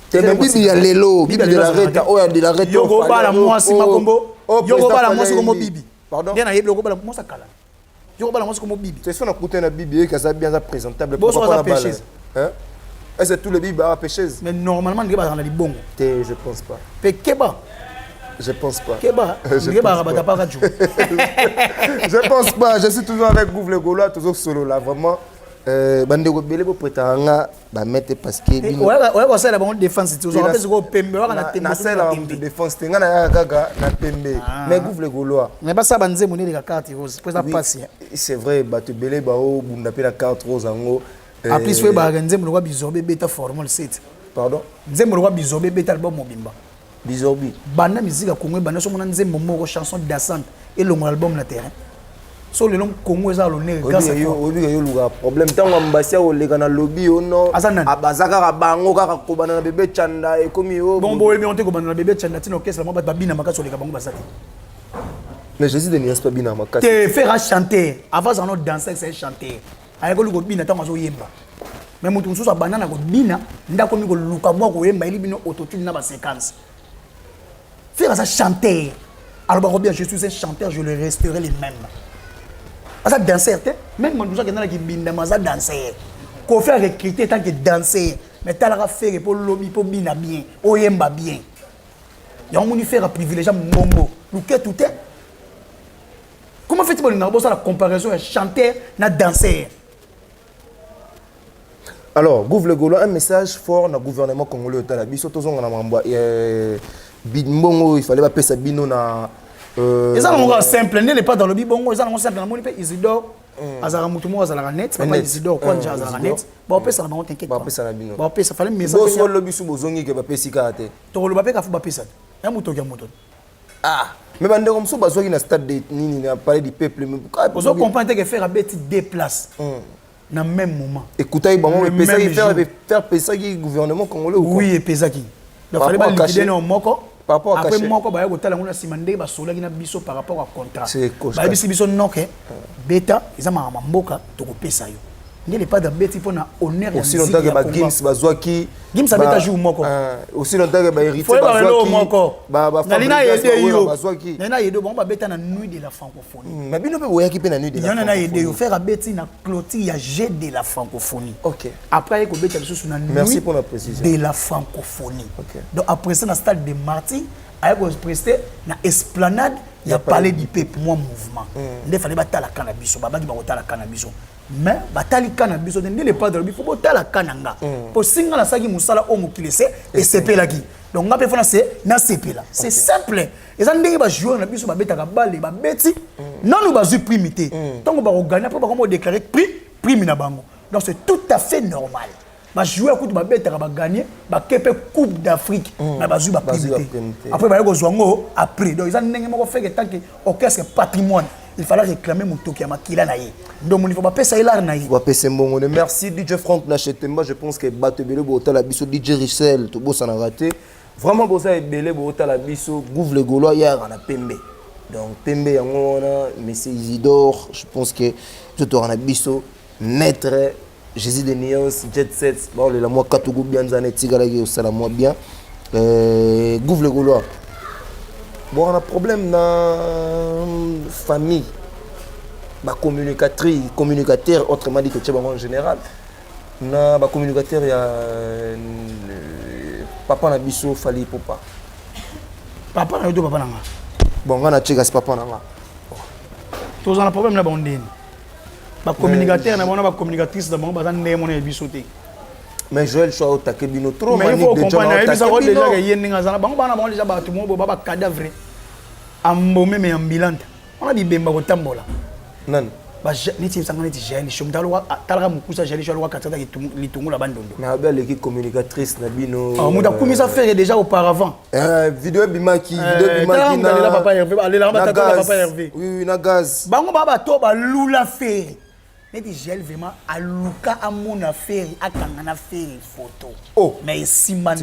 Te bibi ya lelo, bibi de la reta, o ya de la reta. Yo go ba la mwasi makombo. Yo go ba la mwasi comme bibi. Pardon. Bien na yeblo go ba la mwasi kala. Yo go ba la mwasi comme bibi. C'est ça na coûté na bibi que ça bien ça présentable pour pas pêcher. Hein? Est-ce que tous les bibi ba pêcher? Mais normalement ndé ba dans la libongo. Je pense pas. Pe keba. Je pense pas. Keba. Je pense pas. Je suis toujours avec Gouvle Gaulois, toujours solo là. Vraiment. Bandego Belebo Prétanga, bah mettre parce que. Ouais, ça la bonne défense. Tu vois, parce que Pembe, on a tembe. Na c'est la défense. Tenga na gaga na Pembe. Mais Gouvle Gaulois. Mais pas ça, banze monnaie la carte rose. Pour ça passe. C'est vrai. Bah tu belé bah oh, bunda pe la carte rose en haut. En plus, ouais, bah nzembo le roi bizobé beta formal set. Pardon. Nzembo le roi bizobé beta album mobimba. Bizorbi. Banda musique à Congo, banda so mona nzembo moko chanson dansante et le album na terrain. so le long Congo eza l'honneur grâce à toi obi yo luka problème tango mbasi o leka na lobby ono abazaka ka bango kaka kobana na bébé chanda e komi yo bon boy mais on te kobana na bébé chanda tino kesa la mobata babina makasi oleka bango basati mais Jésus de Nias pas bina makasi te faire chanter avant ça no danser c'est chanter ayeko luko bina tango zo yemba mais mutu mususu abandana ko bina ndako mi ko luka mwa ko yemba ili bino autotune na ba séquence faire ça chanter alors bien je suis un chanteur je le resterai les mêmes. Ça danser, même quand nous avons qui binda maza danser, qu'on fait recruter tant que danser, mais t'as la faire pour lobby pour bina bien, oyemba bien. Y a un faire privilégié mongo, nous que tout est. Comment fait-il pour nous la comparaison de chanteur na danser? Alors, Gouv le Gaulois, un message fort dans le gouvernement congolais au Talabi, surtout dans la Mamba. Bidmongo, il fallait pas payer Bino na. Et ça, on simple, n'est pas dans le bibongo, ils ont simple, on est Isidore, Azara Moutoumou, Azara Net, pas Isidore, quoi, Azara Net. Bon, après ça, on t'inquiète pas. Bon, après ça, fallait mais ça. Bon, le bisu bozongi que va payer Sikate. Tu le papé qu'a fait payer ça. Un mouton qui a mouton. Ah, mais bande comme ça, bazoi na stade de Nini, na parler du peuple. Vous comprenez que faire un petit déplace. Dans le même moment. Écoutez, bon, mais faire pesa qui gouvernement congolais ou quoi? Oui, et pesa qui. Donc fallait pas liquider nos moko. Par rapport à après moko ba yako tala ngona simande ba sola kina biso par rapport à contrat. C'est coach. Ba biso noke beta izama mboka to ko pesa yo. Ndele pas de beti pona honneur ya aussi longtemps que ba Gims bazwaki Gims a beta joue moko. Aussi longtemps que ba héritier bazwaki. Ba Nalina yede yo. Nalina yede bon ba beta na nuit de la francophonie. Mais bino pe boyaki pe na nuit de la francophonie. Nalina yede yo faire beti na clôture ya jet de la francophonie. OK. Après ko beta biso na nuit. Merci pour la précision. De la francophonie. OK. Donc après ça na stade de Marty a presté na esplanade il y a parlé du peuple moi mouvement. Il fallait battre la cannabis baba qui ba la cannabis. Mais batali cannabis ne n'est pas dans le faut botter la cananga. Pour singa la sagi musala o mukilese et CP la qui. Donc on peut c'est na CP là. C'est simple. Et ça ndenge ba jouer na biso ba betaka balle ba beti. Non nous ba zu primité. Donc on va gagner après ba comment déclarer prix na bango. Donc c'est tout à fait normal. Ba jouer coup ba betaka ba gagner ba kepe coupe d'Afrique na ba zu ba primité. Après ba yoko zwango après. Donc ils ont ndenge moko fait que tant que orchestre patrimoine il fallait réclamer mon toki à makila na ye. Donc il faut pas payer ça il a na ye. Va payer mbongo. Merci DJ Franck Nachetemba, je pense que Batebele Bota la biso DJ Richel to bossa na raté. Vraiment bossa ebele Bota la biso Gouv le Gaulois hier à la Pembe. Donc Pembe yango na monsieur Isidore, je pense que je te rends biso maître Jésus de Nias Jet Set. Bon le la moi Katogo bien zané tigala au sala moi bien. Gouv le Gaulois. Bon, on a un problème dans la famille. Ma communicateur, autrement dit que tu es en général. Na ba communicateur il y a papa na biso fali papa. Papa na yo papa na nga. Bon, on a checké papa na nga. Tous on a problème na bondine. Ba communicateur na bona ba communicatrice da bon ba ndé mon biso té. Mais Joël soit au taquet bino trop mais il faut comprendre il déjà que yé ninga zana bango bana bango déjà ba tout mo ba cadavre ambomé mais ambulante on a dit bemba ko tambola nan ba niti sangana ti jeli shom talo talaka mukusa jeli sholo wakatata litungu la bandondo na belle équipe communicatrice na bino muda kumisa faire déjà auparavant vidéo bimaki na la papa Hervé aller la papa Hervé oui na gaz bango ba to ba lula faire neti gel vraiment aluka amona faire akangana faire photo oh mais simane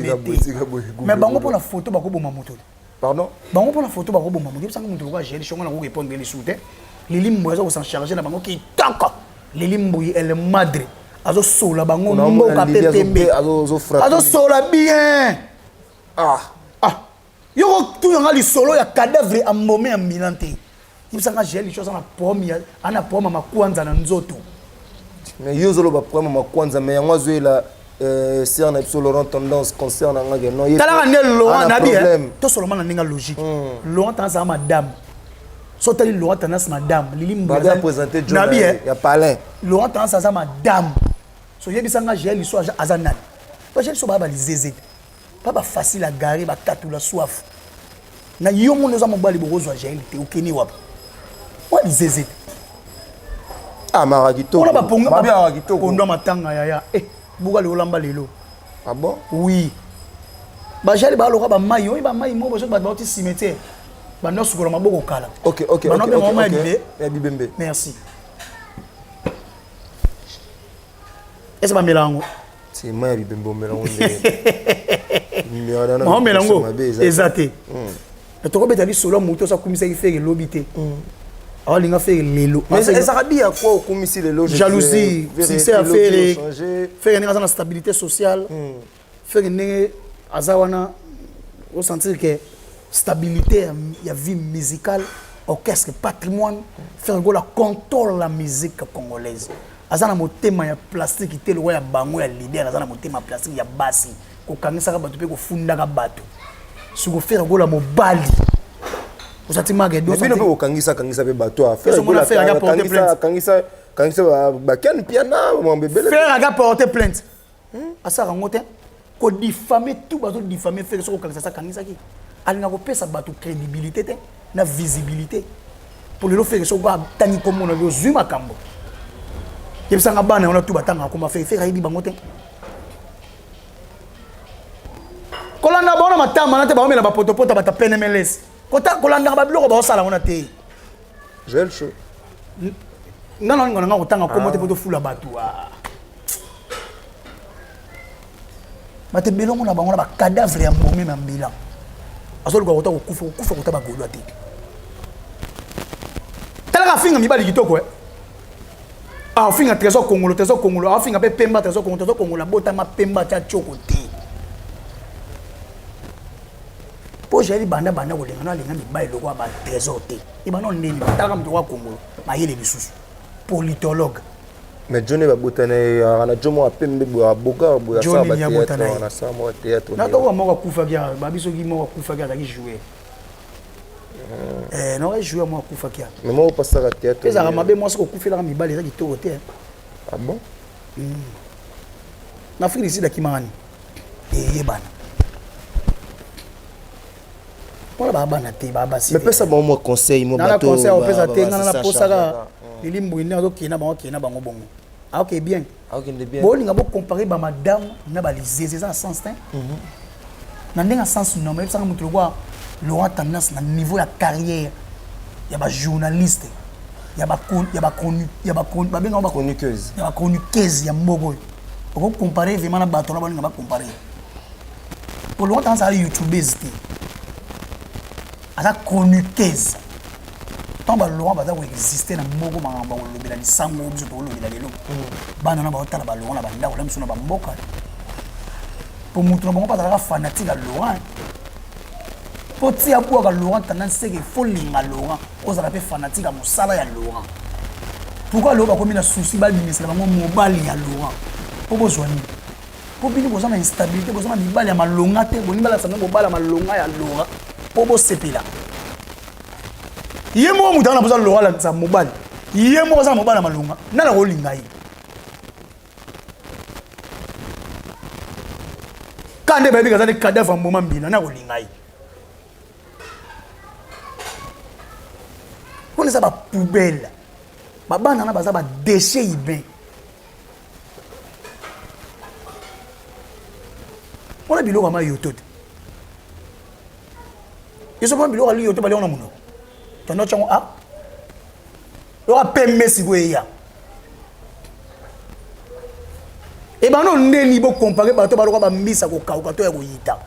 mais bango pour la photo ba ko boma moto pardon bango pour la photo ba ko boma moto sanga moto ba gel shonga na ko répondre les soute les limbo ça s'en charger na bango ki taka les limbo elle madre azo sola bango mboka pepembe azo sola bien yo tout nga li solo ya cadavre ambomé ambulante il sanga gel les choses na pomme ana pomme makwanza na nzoto mais yozolo ba pomme makwanza mais yango zoela c'est un absolu Laurent tendance concerne nga non il tala ne Laurent na bien to seulement na ninga logique Laurent tendance madame sotali Laurent tendance madame lilimbo ba présenter John ya palin Laurent tendance à madame so yebisanga gel li so azanal ba gel so ba li zezé pas facile à garer ba katula soif na yo mo noza mobali bozwa gel te okeni wapa wa li zezé ah maragito on a pas ponga ba maragito kondo matanga ya buka le olamba lelo ah bon oui ba jali ba loka ba mayi o ba mayi mo boso ba ti cimetière Bano sukola maboko kala. Ok. Bano be mama bibé. Ya bibembe. Merci. Est-ce pas mélango? C'est moi ya bibembe au mélango. Maman mélango. Exacté. Mais tu peux aller solo moto ça comme ça il fait lobité. Alors il a fait lelo. Mais ça a bien quoi comme ici les loges. Jalousie, succès à faire une stabilité sociale. Faire une azawana au sentir que stabilité il y a vie musicale, orchestre, patrimoine, faire la contrôle la musique congolaise. Azana mo thème ya plastique qui était le ya bango ya leader azana mo thème plastique ya basi ko kangisa ka bato pe ko funda ka bato. Suko faire gola mobali. Usatima ke do. Mais bino pe ko kangisa pe bato a faire gola kangisa ba ken piana mo bébé. Faire ga porter plainte. Asa rango te ko diffamer tout bato diffamer faire so ko kangisa kangisa ki. Alinga ko pesa bato crédibilité te na visibilité. Pour le faire so ga tani comme on a zuma kambo. Il y a des gens qui ont fait des choses. Quand on a des j'ai le chaud. Non, comment tu peux fouler la bateau? Tu as un cadavre et un bilan. Tu as un ah, on fait un trésor congolais, on fait un pemba, trésor congolais, botama pemba, tia chocoté. Pour gérer banda, on a les trésor té. Il y a des trésors congolais, il y a des sous. Politologue. Mais Johnny va botaner, on a Jomo à pembe, à boga, à Johnny vient botaner. On a ça, moi, théâtre. Non, toi, moi, Koufagia, Babiso qui m'a Koufagia, qui jouait. Non, je joue à moi Koufagia. Mais moi, on passe à théâtre. Les Arabes, moi, ce qu'on fait là, mes balles, ils sont au thé. Ah bon? En Afrique, ici, d'Akimani. Et Yéban. Moi, là, mais peut ça bon moi conseil moi bateau. Conseil, on peut ça te na posaka. Lilimbo ina do kina bango bongo. Ah OK bien. Ah OK bien. Bon, on va comparer ba madame na ba les zézé sens hein. Na ndenga sens non mais ça mutu quoi Laurent tendance na niveau la carrière. Il y a ba journaliste. Il y a ba chroniqueuse. Il y a ba chroniqueuse ya mbogo. On va comparer vraiment na bateau là on va comparer. Pour Laurent tendance à YouTubeuse. À la chroniqueuse. Tant que Laurent va exister dans le monde, il y a des sangs, il y a des lots. Il y a des Laurent, il y a des Laurent. Pour montrer que je suis fanatique de Laurent. Pour dire que Laurent, il faut lire Laurent. On est fanatique de Laurent. Pourquoi Laurent a commis un souci de mobile à Laurent? Pour besoin. Pour bien besoin d'instabilité, besoin de balle à ma longa, pour bosser là. Il y a moi qui besoin de Laurent dans mobile. Il y a moi qui mobile à ma longa. Na la rolinga. Quand des bébés ont des cadavres en moment bien, na rolinga. On est à la poubelle. Baba nana baza ba déchets ibé. On a bilo ma yotot. Ils sont pas bilo ali yotot ba leona muno. Tano chango a. Lo a pemme si boya. E ba non ndeni bo comparer ba to ba lo ba mbisa ko kauka to ya ko yita.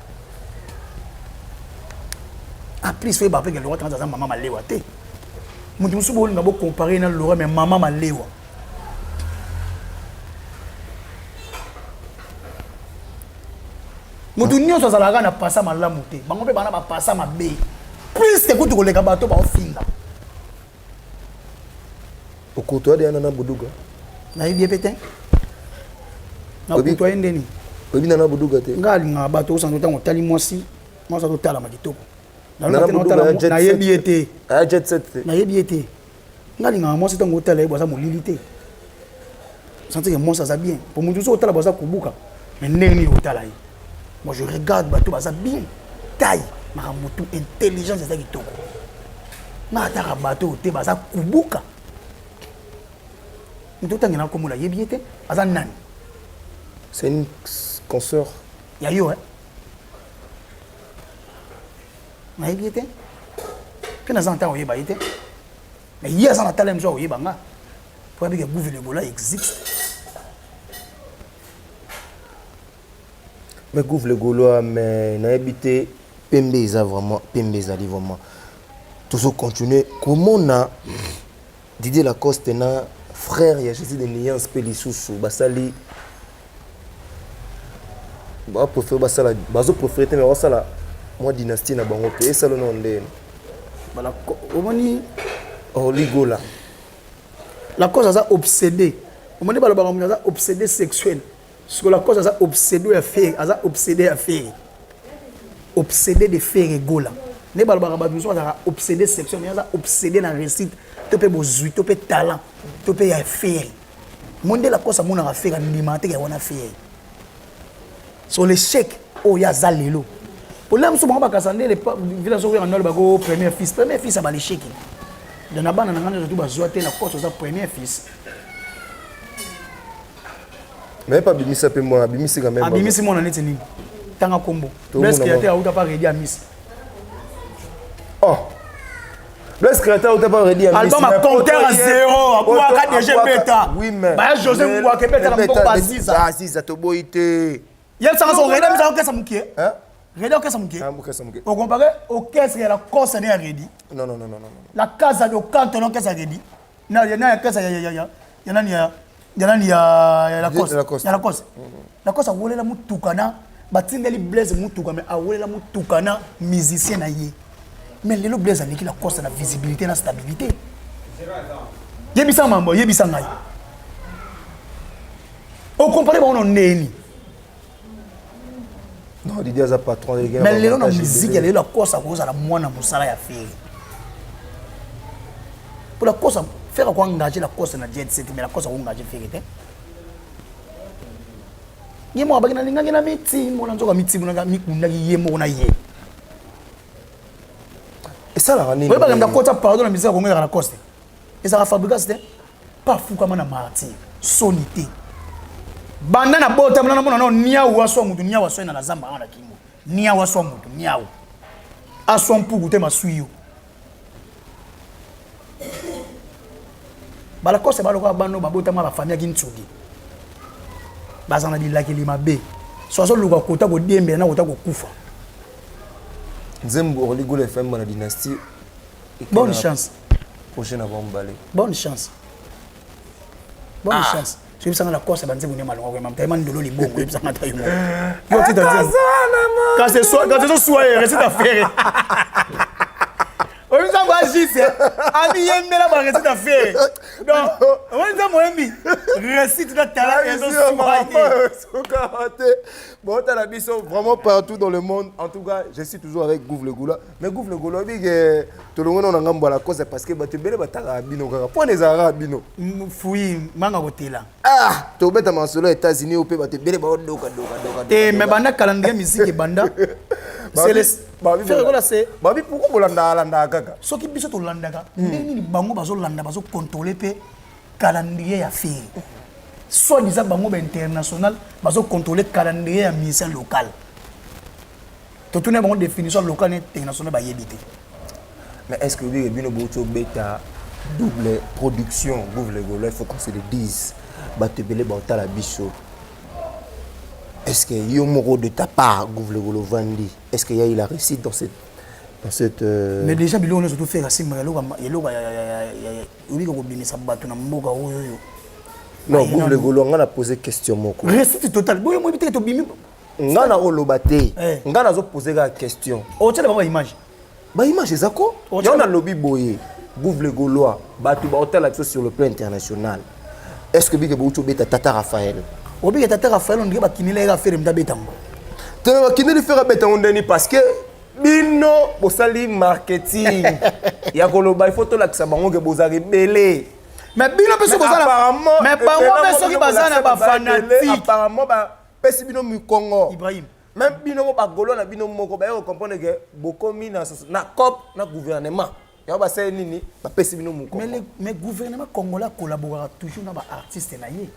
A plus fait ba pe que le roi tanda maman malewa te. Mutu musubo ngabo comparer na Laurent mais maman malewa. Mutu nyonso azalaka na pasa malamu te. Bango pe bana ba pasa mabe. Plus que kutu koleka bato ba ofinga. Okotoa de nana buduga. Na yebie pete. Na okotoa ndeni. Obi nana buduga te. Ngali nga bato santo tango tali mwasi. Mwasa to tala makitoko. Na yebie te. A jet set. Na yebie te. Ngali nga mwasi tango tala yebo za molili te. Santi que mwasa za bien. Pour mutu so tala boza kubuka. Mais ndeni o tala yi. Moi je regarde bato baza bien. Taille. Maramutu intelligence c'est ça qui toko. Na ta bato te baza kubuka. Tout temps ngena komola yebiete baza nani. C'est une consoeur. Ya yo hein. Na yebiete. Puis dans un temps où il y a mais il y a un talent où il y a pour que le gouvernement existe. Mais couvre le Gaulois, mais n'a habité Pembeza vraiment, Pembeza vraiment. Tout ça continue. Comment on a Didier Lacoste na frère, il y a juste des liens spéciaux, basali. Bah préfère basala, bazo préféré mais basala. Moi dynastie na bango pe ça le nom de. Voilà, omoni Ligola. la cause a obsédé. Omoni bala bala obsédé sexuel. Parce que la cause a obsédé à faire, a obsédé à faire. Obsédé de faire égola. Ne bala bala bala obsédé sexuel, mais a obsédé dans réussite. Tu peux besoin, tu peux talent, tu peux faire. Monde la cause a mon affaire alimentaire ya wana faire. Sur l'échec, oh ya zalelo. Pour l'homme souvent ba kasande les village où on a le bago premier fils a ba l'échec. Dans la bande on a tout ba zoaté la cause za premier fils. Mais pas bimisa pe moi, bimisi quand même. Abimisi mon année teni. Tanga combo. Parce qu'il y a été à outa pas ready à miss. Oh. Blaise Créateur, tu n'as pas redit à Miss. Album a compteur à 0. Pour avoir DG bêta. Oui, mais. Bah, José Mouaké bêta la bombe à 6. Ah, 6, ça te boité. Il y a ça, on regarde, mais ça, on casse à mouké. Hein? Regarde, on casse à mouké. Ah, mouké, ça mouké. On compare au caisse, il y a la course, elle est ready. Non. La case de canton, on casse à ready. Non, il y a la caisse, il y a la course. Il y a la course. La course a volé la moutoukana. Batindeli Blaise Moutoukana, a volé la moutoukana, musicien na yé. Mais les Blaise a la course la visibilité, la stabilité. Yebisa mambo, yebisa ngai. Au comparé, on est né. Non, Didier a patron. Mais les gens la musique, il y a la course à cause de la moine à Moussala à faire. Pour la course, faire quoi engager la course na jet set, mais la course à engager faire. Yemo abagina linga na miti, mo nanzo ka miti mo na mikunda yemo na ye. Et ça, la oui, par exemple, quand tu parles de la musique, on est dans la coste. Et ça va fabriquer, c'est pas fou comme un martyr, sonité. Bandana bota, on nia ou aswa mutu, nia ou aswa na zamba na kimo. Nia ou aswa mutu, nia ou. Aswa mpu goûter ma suyo. Bala coste, bala quoi, bano, babota ma famille qui n'tsugi. Bazana di laki lima be. Soazo luka kota ko diembe na kota ko kufa. Nzembo Ligola FM dans la dynastie. Bonne chance. Prochaine avant balai. Bonne chance. Bonne chance. Je vais vous la course, c'est un malheureux. Je vais vous donner beaucoup de temps. Quand c'est soirée, restez à faire. On nous a juste. Ami, il y a la recette à faire. Donc, on nous a mis. Récite de talent et de soirée. Bon, tu as mission vraiment partout dans le monde. En tout cas, je suis toujours avec Gouv le Goula. Mais Gouv le Goula, tout le monde a la cause parce que tu es Arabino. Point des Arabino. Fouille, manga hôtel. Ah, tu es dans les États-Unis, tu es bébé. Et mais banda calendrier musique banda. C'est les. Babi, pourquoi vous l'avez kaka? Ce qui biso to landaka, ndeni bango bazo landa bazo contrôler pe calendrier ya faire. Soit disant bango international bazo contrôler calendrier ya ministère local. To tourner bango définition locale et internationale ba yebité. Mais est-ce que vous bino boto beta double production Gouv le Goula, il faut qu'on se le dise. Batebele banta la biso. Est-ce qu'il y a un mot de ta part, Gouv le Goula Vandi? Est-ce qu'il y a eu la réussite dans cette mais déjà on a surtout fait la sim non Gouv le Goula on a posé question moko récite total boy moi bité to bimi ngana olobate ngana zo poser la question o tshela ba image ezako y a lobby boye Gouv le Goula batu ba hôtel l'action sur le plan international. Est-ce que bige bouto beta Tata Raphaël o bige Tata Raphaël on dit ba kinile ga faire mdabetango te kinile faire betango ndeni parce que bino bosali marketing ya koloba il faut to lakisa bango ke bozari belé mais bino peso bozala mais bango peso ki bazana ba fanatique apparemment ba pesi bino mi Congo Ibrahim même bino ba golo na bino moko ba comprendre que bokomi na COP na gouvernement ya ba sey nini ba pesi bino moko mais gouvernement congolais collabore toujours na ba artiste na ye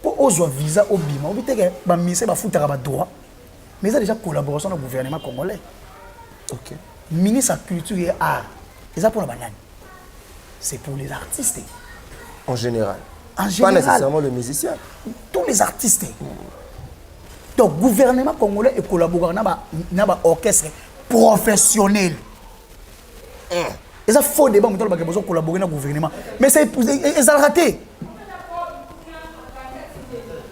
pour ozo visa obima obiteke ba mise ba futaka ba droit. Mais il y a déjà collaboration avec le gouvernement congolais. Ok. ministre de culture et art. Et ça pour la banane. C'est pour les artistes. En général. En général. Pas nécessairement le musicien. Tous les artistes. Donc, le gouvernement congolais est collaboré avec un orchestre professionnel. Et ça faut débat, mais il faut collaborer avec le gouvernement. Mais c'est raté.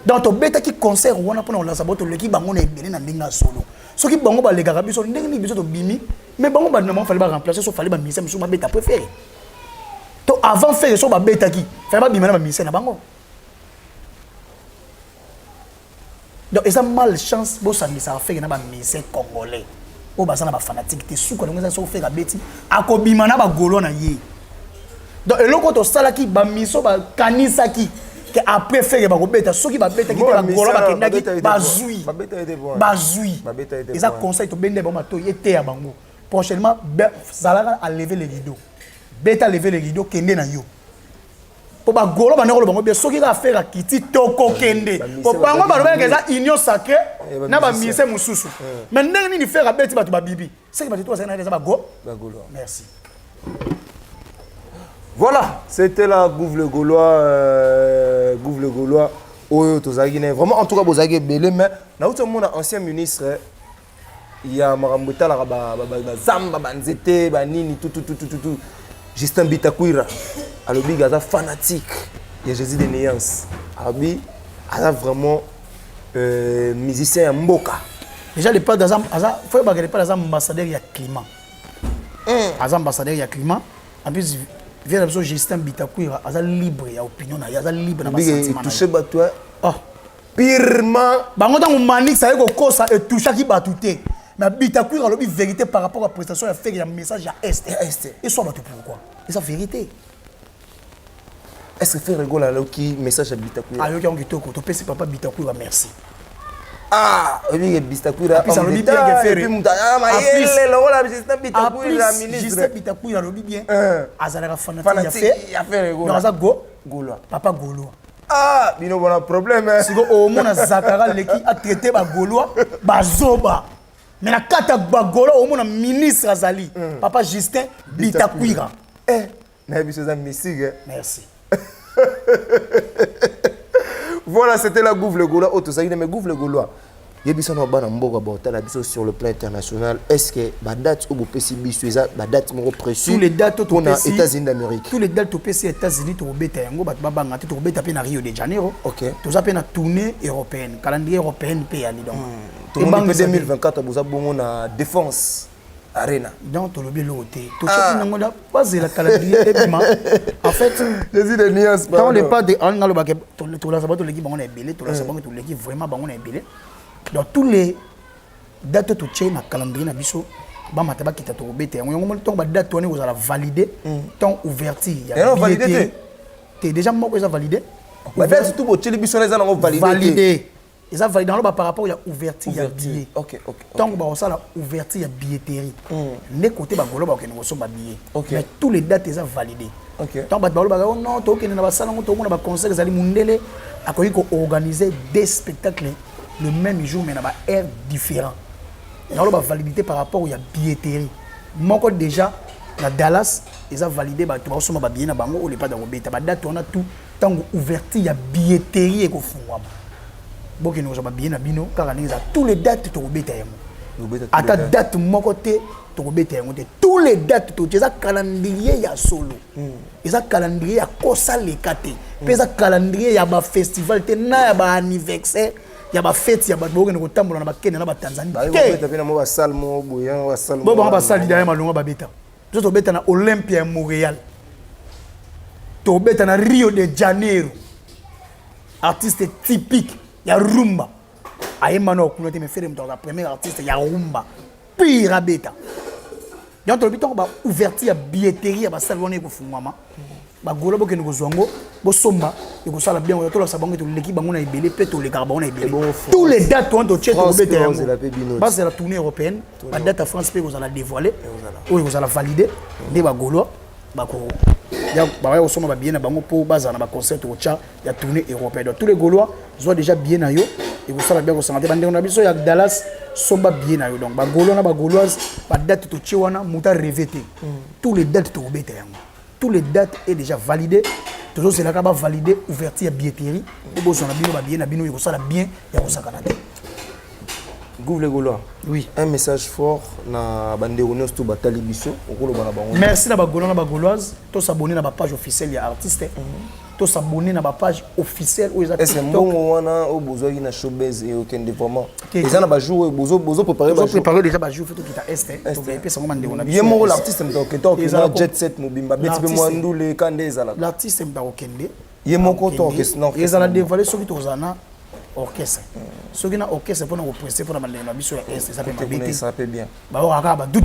Donc, tu as qui concert, on a pour l'équipe, on a bien un solo. Ce qui est bon, les gars, ils ont besoin bimi, mais bon, il fallait remplacer, il fallait miser, mais je bêta préféré. Donc, avant de faire ce que bêta qui, il fallait bimer miser na bango. Donc, ils ont malchance, bon, ça a fait que na miser congolais. Oh, bah ça na fanatique, t'es sous quand on a fait la bêtise, à quoi bimana ba golo na yé. Donc, et l'autre sala qui ba miso ba kanisa qui que après faire ba bêta, ceux qui ba bêta qui ba golo ba kendaki ba zui. Ba zui. Ils ont conseil to bende ba mato yete ya bango. Prochainement, Zalaga a levé les rideaux. Bêta levé les rideaux kende na yo. Pour ba golo ba ngolo bango bien ceux qui va faire à kiti toko kende. Pour bango ba robela que ça union sacrée na ba mise mususu. Mais ndenge ni faire à bêta ba to ba bibi. C'est que ba to ça na ba go. Merci. Voilà, c'était la Gouve le Gaulois. Oyo Tozagine. Vraiment, en tout cas, Bozagé Belé, mais là où tout le monde ancien ministre, il y a Marambouta, la Zamba, Banzete, Banini, tout. Justin Bitakuira, Alobi Gaza fanatique. Il y a Jésus de Néance. Alobi, Gaza vraiment musicien Mboka. Déjà, les pas d'Azam, il faut pas les pas d'Azam ambassadeur, il y a climat. Azam ambassadeur, il y a climat. En plus, vient la Justin Bitakuira, il y a libre, il y a opinion, il y a libre dans ma sentiment. Touché Batoua. Oh. Pirement. Bango dans mon manique, ça y est, qu'on ça et touché qui batouté. Mais Bitakuira a la vérité par rapport à la prestation, il a fait un message à Est. Et soit battu pourquoi? Et ça vérité. Est-ce que fait rigolo là qui message à Bitakuira? Ah, il y a un gâteau, tu peux papa Bitakuira, merci. Ah, oui, Bitakuira. Puis ça le dit bien qu'il fait. Justin Bitakuira le dit bien. Azalera fanatique, il a fait rigolo. Gaulois. Papa Gaulois. Ah, il y a un problème. Si au moins Zakara Leki a traité ba Gaulois, ba Zoba. Mais la carte ba Gaulois au moins ministre Azali. Papa Justin Bitakuira. Merci. Voilà, c'était la Gouve le Gaulois. Mais Gouve le Gaulois, il y a sur le plan international. Est-ce que la date où vous pouvez la date précise tous les dates pour les États-Unis d'Amérique? Tous les dates aux États-Unis, tu as Rio de Janeiro. Ok. Tu as une tournée européenne, calendrier européen pays. Tout le monde 2024, vous avez une défense. Arena. Donc, tu as le loté. Tu as pas le calendrier. En fait, Jésus de nuances. quand on n'est pas de. On a le bac, tu l'as savoir, tu l'équipe, on est belé. Tu l'as savoir, tu l'équipe, vraiment, on est belé. Donc, tous les dates, tu as le calendrier, na biso. Bah, ma tabac qui t'a trouvé. On a une date, on est validé. Ton ouverture. Et non, validé. Tu es déjà mort que ça validé. Surtout pour les biso, les gens validé. Validé. Ils ont validé par rapport à l'ouverture, il y a billet. Ok. Tant que ça l'ouverture, il y a billetterie. Les côtés de Golo, il y a billet. Mais tous les dates, ils ont validé. Tant que non, tu as un salon, tu as un concert, tu as organiser des spectacles le même jour, mais dans un air différent. Il y a une validité par rapport à la billetterie. Moi, déjà, à Dallas, ils ont validé que tu as un billet dans le ou pas dans le billet. Date, on a tout. Tant que l'ouverture, il y a billetterie et bon que nous avons bien à bino car tous les dates tu rebêtes à ta date mon côté tu rebêtes tous les dates tu as calendrier il y a solo ils ont calendrier à cosa les caté puis ça calendrier il y a ba festival te na ba anniversaire il y a ba fête il y a ba boga ne kotambola na ba Kenya na ba Tanzanie ba salmo boyan ba salmo bon ba sali derrière malonga ba beta tu beta na Olympia Montréal tu beta na Rio de Janeiro artiste typique. Il y a rumba. Aïmano, quand tu me fais le premier artiste, il y a rumba. Pire à bêta. Donc, tu as ouverture à billetterie à salon pour Fumama. Bah, Golo, que nous avons, Bosomba, et vous savez bien, on a tout le savon et l'équipe, on a ébélé, peut-être les carbone ébélé. Tous les dates, on doit checker au bêta. C'est la tournée européenne. La date à France, vous allez la dévoiler. Oui, vous allez la valider. Les Golo, il y a aussi bien pour baser dans concert au Tchad, il y a tournée européenne. Tous les Gaulois sont déjà bien à eux et vous savez bien que vous sentez il y a Dallas, somba bien na yo donc ba gaulois na ba gauloise ba date to tchiwana muta rêver. Tous les dates to obété yango. Tous les dates est déjà validé. Toujours c'est là qu'on va valider ouverture à billetterie. Et bon, on a bien, bien, il ça bien, il y a ça Canada. Gouv les Gaulois. Oui. Un message fort na bande honneur to batali biso. Merci na ba Gaulois na ba Gauloise. Tous s'abonner na ba page officielle ya artiste. Tous s'abonner na ba page officielle où ils ont. Est-ce bon wana au besoin na showbiz et aucun développement. Ils en a ba jouer bozo préparer ba. Préparer déjà ba jouer fait tout qui ta est. Donc il peut ça comment on a. Bien mon l'artiste me to que jet set mobimba beti be mo ndule kandeza là. L'artiste me ta okende. Yemo ko to que non. Ils en a dévoilé ce qui tozana orchestre. Ce qui na orchestre pour nous presser pour la biso ya est ça peut bien. Ba o akaba tout.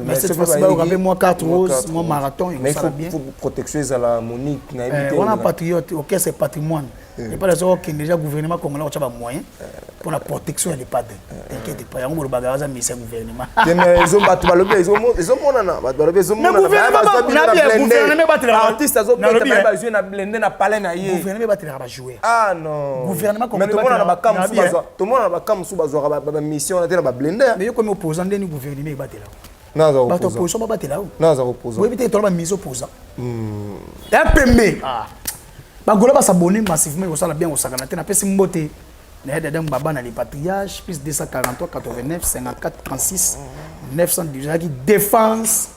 Mais cette fois-ci ba o rappeler moi 4 roses, moi marathon et ça bien. Faut protection à la Monique na éviter. On a patriote orchestre patrimoine. Et pas les autres qui déjà gouvernement congolais on a moyen pour la protection des padres. T'inquiète pas, yango bagaza mais c'est gouvernement. Ils ont battu ils ont monana, ils ont monana. Gouvernement battu artiste azo peut ba jouer na blender na palais na yé. Gouvernement battu ba jouer. Ah non. Gouvernement congolais tout le monde na ba kam sou bazo. Tout le monde na ba kam sou bazo ba mission na ba blender. Mais comme opposant des gouvernement battu là. Non, ça opposant. Opposition ba battu là. Non, ça opposant. Vous éviter tout le mise opposant. Un peu mais. Bagolo ba s'abonner massivement au sala bien au sakanate na pesi mbote na aide d'un baba na les patriarches plus 243 89 54 36 918 qui défense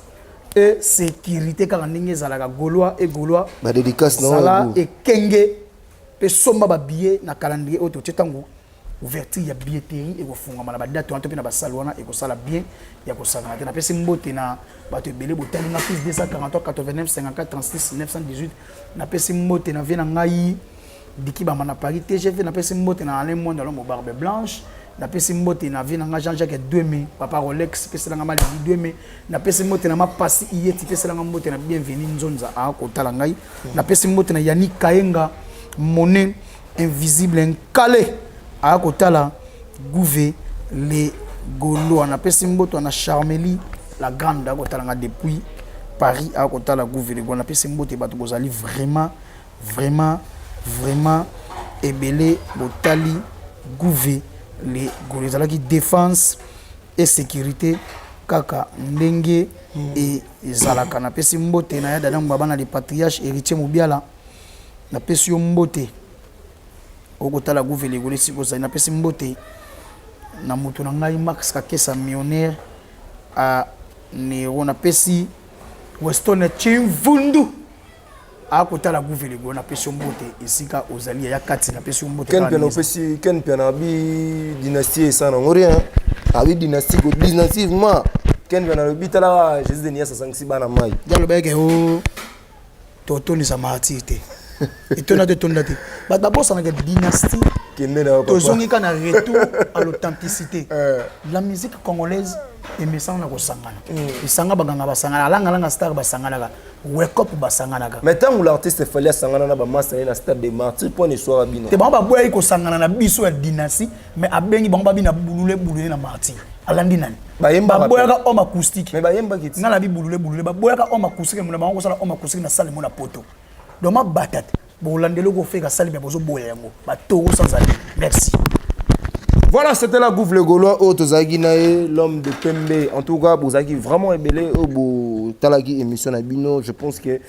et sécurité car ndenge zalaka gaulois et gaulois ba dédicace non sala et kenge pe somba ba billet na calendrier auto tchetango ouverture ya billetterie et kofungama na ba date to na ba salwana et ko sala bien ya ko sakanate na pesi mbote na bato belé botali na plus 243 89 54 36 918 na pesi mbote na vie na ngai diki ba na Paris TGV na pesi mbote na Alain Monde dans barbe blanche na pesi mbote na vie na nga Jean-Jacques 2000 papa Rolex pesi na mali 2000 na pesi mbote na ma pasi yeti pesi na mbote na bienvenue nzonza a ko tala ngai na pesi mbote na Yannick Kayenga monnaie invisible nkale a ko tala gouver les Gaulois na pesi mbote na Charmeli la grande a ko tala nga depuis Paris a ko tala gouver les Gaulois na pesi mbote bato bozali vraiment ebele botali gouver les Gaulois qui défense et sécurité kaka ndenge et zalaka na pesi mbote na ya dada mbaba na les patriarches héritier Mobiala na pesi mbote okotala gouver les Gaulois siko na pesi mbote na mutu na ngai Max Kakesa millionnaire a Nero na pesi Weston Chimvundu a kotala gouver les Gaulois na pesi mbote esika ozali ya kati na pesi mbote ken pena pesi ken pena bi dynastie ça non rien abi dynastie ko dynastie ma ken pena le bitala Jésus de Nias 56 bana mai dialo beke o totoni sa martite etona de tondate ba d'abord ça na dynastie tozongi kana retour à l'authenticité. La musique congolaise et ça on a kosangana isanga baganga basangana langa star basangana wake up basangana. Mais tant que l'artiste fallait sangana na ba master na stade de martyr pour ne soit bino te ba boya ko sangana na biso ya dynastie mais abengi bango babina bulule na martyr alandi nani ba yemba boya ka homme acoustique mais ba yemba kiti ngala bi bulule ba boya ka homme acoustique mona bango sala homme acoustique na salle mona poto donc ma batate bolandelo ko fait ka salle mais bozo boya yango ba toro sans aller. Merci. Voilà, c'était la Gouv le Gaulois au Tozaginae, l'homme de Pembe. En tout cas, vous avez vraiment ébélé au Talagi émission Abino. Je pense que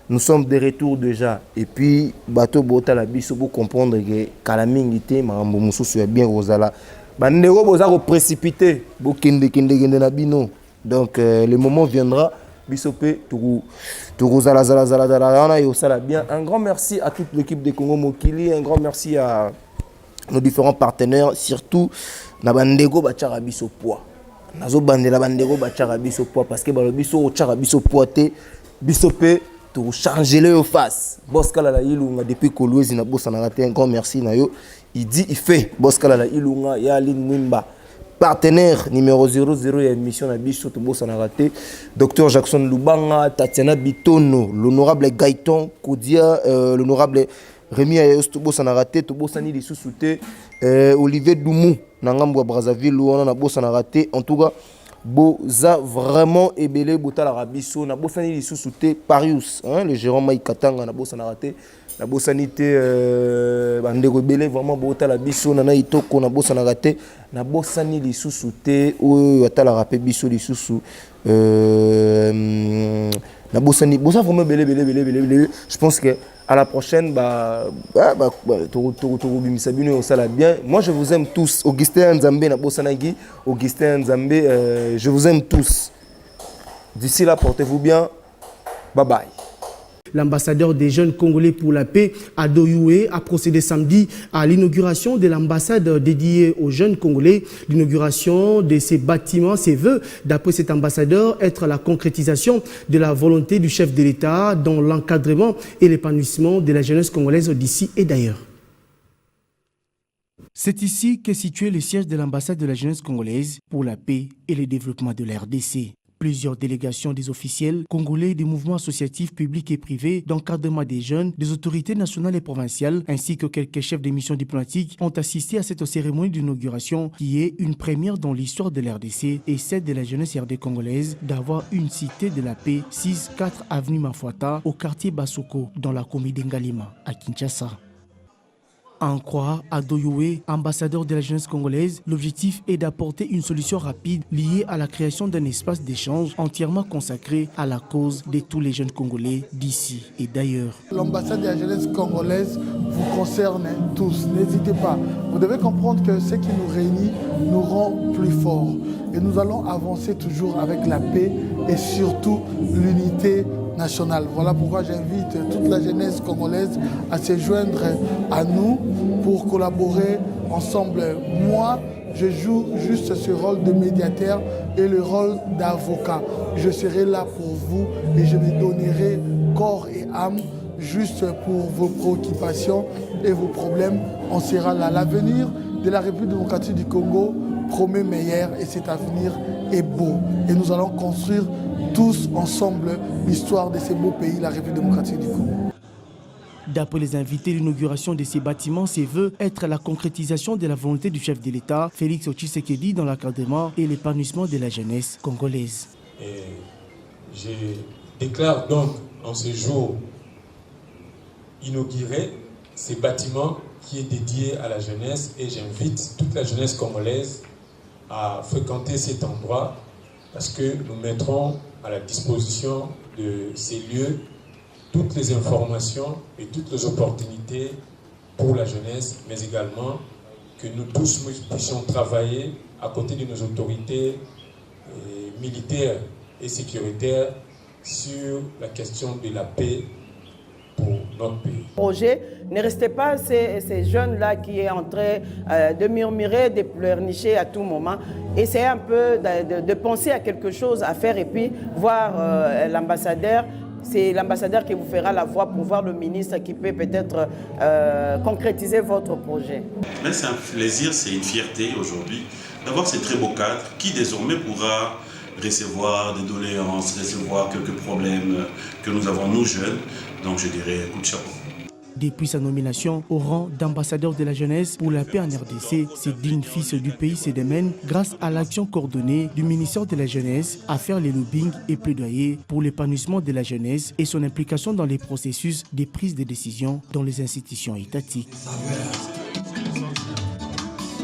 nous sommes de retour déjà. Et puis, bateau Botalabiso pour comprendre que Kalamingité, Marambo Moussou soit bien Rosala. Bandero Bozaro précipité, Bokende Kende Nabino. Donc, le moment viendra. Bisopé, Tourou Zala et Osala bien. Un grand merci à toute l'équipe de Congo Mokili. Un grand merci à nos différents partenaires, surtout na bandego bachara biso poids. Nazo bandela bandego bachara biso poids parce que ba biso chara biso poids te bisopé to changer le au face. Boskala la ilunga depuis Kolwezi na bossa na raté un grand merci na yo. Il dit il fait Boskala la ilunga ya Aline Mwimba. Partenaire numéro 00 et émission na biso to bossa na raté. Docteur Jackson Lubanga, Tatiana Bitono, l'honorable Gaëtan Koudia, l'honorable Rémi Ayos to bossa na raté to bossa ni les sous-souté Olivier Doumou na ngambo Brazzaville on a bossa na raté. En tout cas boza vraiment ebele bota la rabiso na bosani lisusu te Parius hein le gérant Mike Katanga na bosana raté na bosanité bandeko ebele vraiment bota la biso na itoko na bosana raté na bosani lisusu te oyo atala rapé biso lisusu na bosani bosa vraiment belé. Je pense que à la prochaine bien. Moi je vous aime tous. Augustin Nzambe na bosanagi, Augustin Nzambe je vous aime tous. D'ici là portez-vous bien. Bye bye. L'ambassadeur des jeunes congolais pour la paix, Ado Youé, a procédé samedi à l'inauguration de l'ambassade dédiée aux jeunes congolais. L'inauguration de ces bâtiments se veut, d'après cet ambassadeur, être la concrétisation de la volonté du chef de l'État dans l'encadrement et l'épanouissement de la jeunesse congolaise d'ici et d'ailleurs. C'est ici qu'est situé le siège de l'ambassade de la jeunesse congolaise pour la paix et le développement de la RDC. Plusieurs délégations des officiels congolais, des mouvements associatifs publics et privés, d'encadrement des jeunes, des autorités nationales et provinciales, ainsi que quelques chefs de missions diplomatiques ont assisté à cette cérémonie d'inauguration qui est une première dans l'histoire de l'RDC et celle de la jeunesse RD congolaise d'avoir une cité de la paix 6-4 avenue Mafuata au quartier Basoko dans la commune d'Ngalima à Kinshasa. En croire Ado Youé, ambassadeur de la jeunesse congolaise, l'objectif est d'apporter une solution rapide liée à la création d'un espace d'échange entièrement consacré à la cause de tous les jeunes Congolais d'ici et d'ailleurs. L'ambassade de la jeunesse congolaise vous concerne tous, n'hésitez pas. Vous devez comprendre que ce qui nous réunit nous rend plus forts. Et nous allons avancer toujours avec la paix et surtout l'unité nationale. Voilà pourquoi j'invite toute la jeunesse congolaise à se joindre à nous pour collaborer ensemble. Moi, je joue juste ce rôle de médiateur et le rôle d'avocat. Je serai là pour vous et je me donnerai corps et âme juste pour vos préoccupations et vos problèmes. On sera là. L'avenir de la République démocratique du Congo promet meilleur et cet avenir est beau. Et nous allons construire tous ensemble l'histoire de ce beau pays, la République démocratique du Congo. D'après les invités, l'inauguration de ces bâtiments se veut être la concrétisation de la volonté du chef de l'État, Félix Tshisekedi, dans l'encadrement et l'épanouissement de la jeunesse congolaise. Et je déclare donc en ce jour inauguré ces bâtiments qui est dédié à la jeunesse et j'invite toute la jeunesse congolaise à fréquenter cet endroit parce que nous mettrons à la disposition de ces lieux toutes les informations et toutes les opportunités pour la jeunesse, mais également que nous tous puissions travailler à côté de nos autorités militaires et sécuritaires sur la question de la paix pour notre pays. Projet, ne restez pas ces jeunes-là qui est en train de murmurer, de pleurnicher à tout moment. Essayez un peu de penser à quelque chose à faire et puis voir l'ambassadeur. C'est l'ambassadeur qui vous fera la voix pour voir le ministre qui peut peut-être concrétiser votre projet. Mais c'est un plaisir, c'est une fierté aujourd'hui d'avoir ces très beaux cadres qui désormais pourra recevoir des doléances, recevoir quelques problèmes que nous avons nous jeunes. Donc je dirais coup de chapeau. Depuis sa nomination au rang d'ambassadeur de la jeunesse pour la paix en RDC, ce digne fils du pays se démène grâce à l'action coordonnée du ministère de la Jeunesse à faire les lobbying et plaidoyer pour l'épanouissement de la jeunesse et son implication dans les processus de prise de décision dans les institutions étatiques.